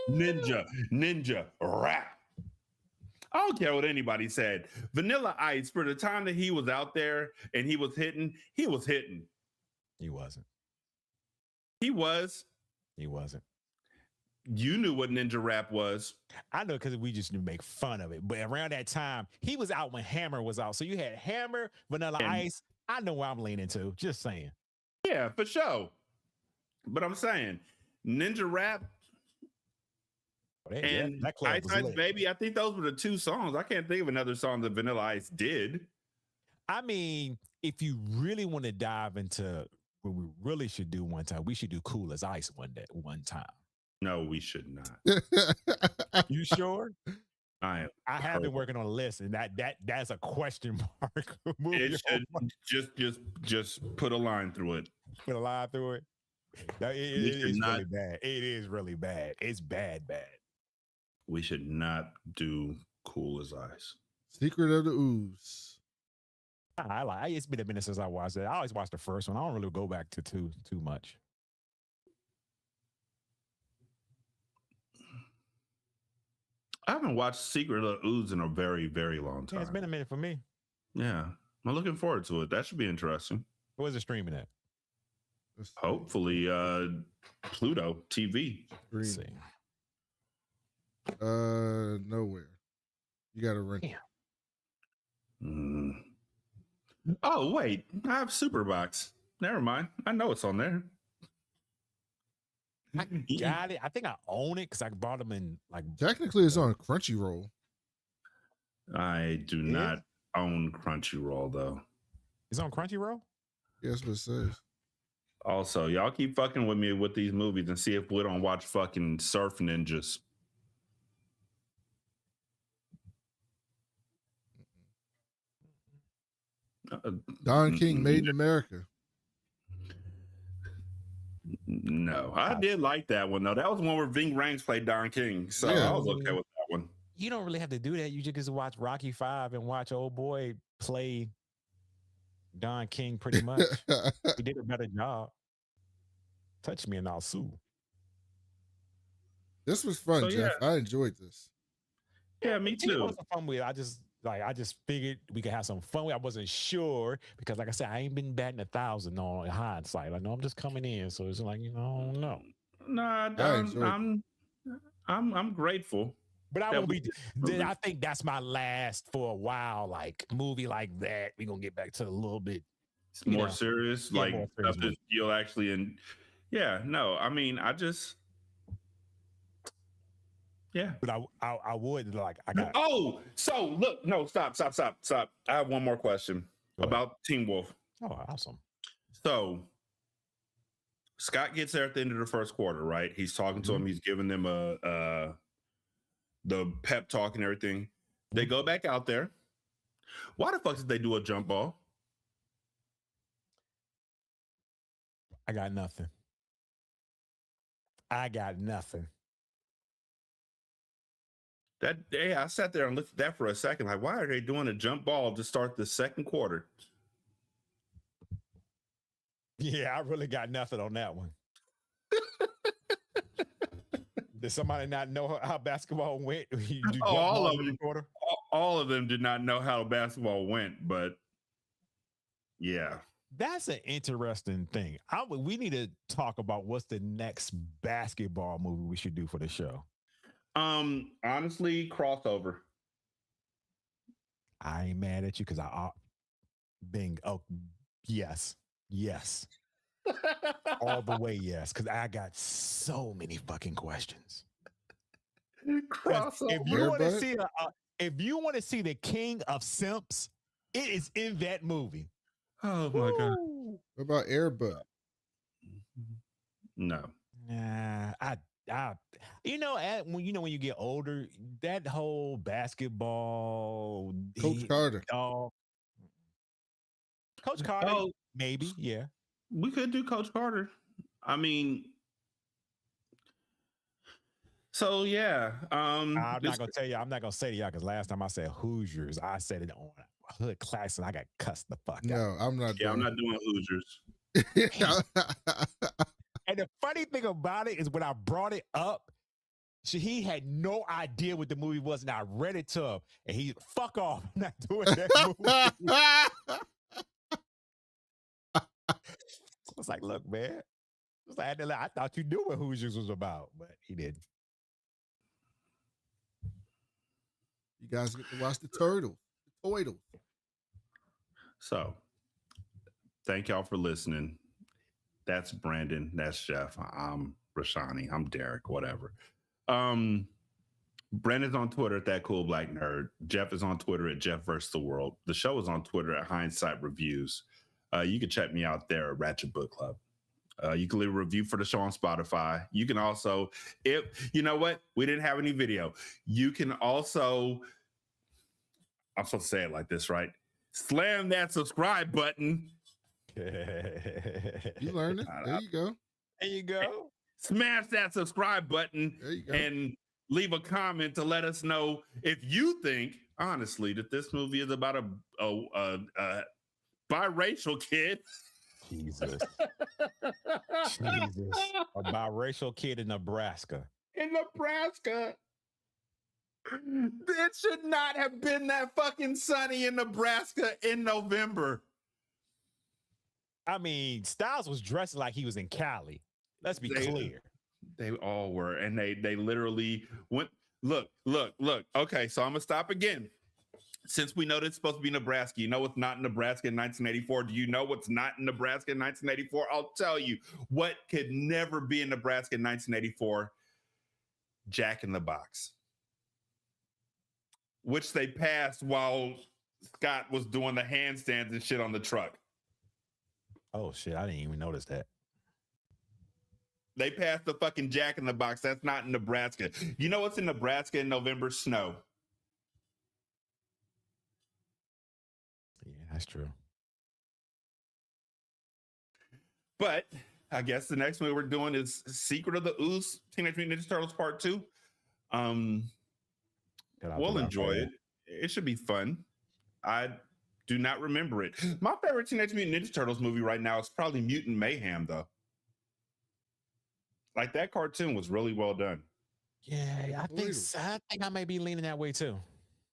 S2: Ninja, rap. I don't care what anybody said. Vanilla Ice, for the time that he was out there and he was hitting.
S3: He wasn't.
S2: He was.
S3: He wasn't.
S2: You knew what Ninja Rap was.
S3: I know because we just make fun of it. But around that time, he was out when Hammer was out. So you had Hammer, Vanilla Ice. I know where I'm leaning to. Just saying.
S2: Yeah, for sure. But I'm saying Ninja Rap and Ice Ice Baby, I think those were the two songs. I can't think of another song that Vanilla Ice did.
S3: I mean, if you really want to dive into what we really should do one time, we should do Cool as Ice one time.
S2: No, we should not.
S3: You sure?
S2: I
S3: have been working on a list, and that's a question mark.
S2: It should just put a line through it.
S3: Put a line through it. It is really bad. It is really bad. It's bad.
S2: We should not do Cool as Ice.
S1: Secret of the Ooze.
S3: It's been a minute since I watched it. I always watch the first one. I don't really go back to too much.
S2: I haven't watched Secret of the Ooze in a very, very long time.
S3: Yeah, it's been a minute for me.
S2: Yeah. I'm looking forward to it. That should be interesting.
S3: Where's it streaming at?
S2: Hopefully, Pluto TV.
S3: Let's see.
S1: Nowhere. You got to rent it.
S2: Oh, wait. I have Superbox. Never mind. I know it's on there.
S3: I got it. I think I own it because I bought them in like.
S1: Technically, it's on Crunchyroll.
S2: I do not own Crunchyroll, though.
S3: It's on Crunchyroll?
S1: Yeah, that's what it says.
S2: Also, y'all keep fucking with me with these movies and see if we don't watch fucking Surf Ninjas.
S1: Don King, Made in America.
S2: No, I did like that one though. That was one where Ving Rhames played Don King, so
S1: Yeah.
S2: I was okay with that one.
S3: You don't really have to do that. You just watch Rocky 5 and watch old boy play Don King pretty much. He did a better job. Touch me and I'll sue.
S1: This was fun,
S2: So,
S1: Jeff. I enjoyed this.
S2: Yeah, me
S3: It
S2: too.
S3: was a fun with. I just figured we could have some fun with. I wasn't sure because, like I said, I ain't been batting 1,000 on hindsight. I know I'm just coming in, so it's like no.
S2: Nah, I'm grateful.
S3: But I
S2: that
S3: won't
S2: we
S3: be.
S2: did-
S3: I think that's my last for a while. Like movie like that, we're gonna get back to a little bit
S2: more serious,
S3: Yeah,
S2: like
S3: more serious
S2: stuff that you'll actually and yeah, no, I mean, I just yeah.
S3: But I would like I got.
S2: Oh, so look, no, stop. I have one more question
S3: Go ahead.
S2: about Teen Wolf.
S3: Oh, awesome.
S2: So Scott gets there at the end of the first quarter, right? He's talking to him. He's giving them the pep talk and everything. They go back out there. Why the fuck did they do a jump ball?
S3: I got nothing.
S2: That day, I sat there and looked at that for a second. Like, why are they doing a jump ball to start the second quarter?
S3: Yeah, I really got nothing on that one. Did somebody not know how basketball went?
S2: All of them did not know how basketball went, but yeah.
S3: That's an interesting thing. We need to talk about what's the next basketball movie we should do for the show.
S2: Honestly, crossover.
S3: I ain't mad at you because yes. All the way, yes. Because I got so many fucking questions.
S2: Crossover.
S3: If you want to see the King of Simps, it is in that movie.
S2: Oh my god.
S1: What about Airbud?
S2: No.
S3: Nah, when you get older, that whole basketball
S1: Coach Carter.
S3: Coach Carter, maybe, yeah.
S2: We could do Coach Carter. I mean, so yeah.
S3: I'm not gonna tell you. I'm not gonna say to y'all because last time I said Hoosiers, I said it on Hood Class and I got cussed the fuck out.
S1: No, I'm not.
S2: Yeah, I'm not doing Hoosiers.
S3: And the funny thing about it is when I brought it up, he had no idea what the movie was, and I read it to him, and he fuck off, I'm not doing that movie. I was like, look, man. I thought you knew what Hoosiers was about, but he didn't.
S1: You guys get to watch the Turtles.
S2: So, thank y'all for listening. That's Brandon. That's Jeff. I'm Rashanii. I'm Derek. Whatever. Brandon's on Twitter at That Cool Black Nerd. Jeff is on Twitter at Jeff vs. the World. The show is on Twitter at Hindsight Reviews. You can check me out there at Ratchet Book Club. You can leave a review for the show on Spotify. You can also, if you know what, we didn't have any video. You can also, I'm supposed to say it like this, right? Slam that subscribe button.
S1: You learned it. There you go.
S3: There you go.
S2: Smash that subscribe button and leave a comment to let us know if you think, honestly, that this movie is about a biracial kid.
S3: Jesus. A biracial kid in Nebraska.
S2: It should not have been that fucking sunny in Nebraska in November.
S3: I mean, Styles was dressed like he was in Cali. Let's be clear.
S2: They all were. And they literally went, look. Okay, so I'm going to stop again. Since we know that it's supposed to be Nebraska, you know what's not in Nebraska in 1984? Do you know what's not in Nebraska in 1984? I'll tell you what could never be in Nebraska in 1984. Jack in the Box. Which they passed while Scott was doing the handstands and shit on the truck.
S3: Oh, shit. I didn't even notice that.
S2: They passed the fucking Jack in the Box. That's not in Nebraska. You know what's in Nebraska in November? Snow. Yeah,
S3: that's true.
S2: But I guess the next movie we're doing is Secret of the Ooze, Teenage Mutant Ninja Turtles Part 2. We'll enjoy it. It should be fun. I do not remember it. My favorite Teenage Mutant Ninja Turtles movie right now is probably Mutant Mayhem, though. Like, that cartoon was really well done.
S3: Yeah, I think I may be leaning that way too.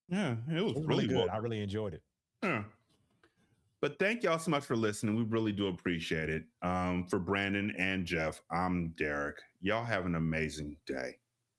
S2: Yeah, it was really
S3: good.
S2: well.
S3: I really enjoyed it.
S2: Yeah. But thank y'all so much for listening. We really do appreciate it. For Brandon and Jeff, I'm Derek. Y'all have an amazing day.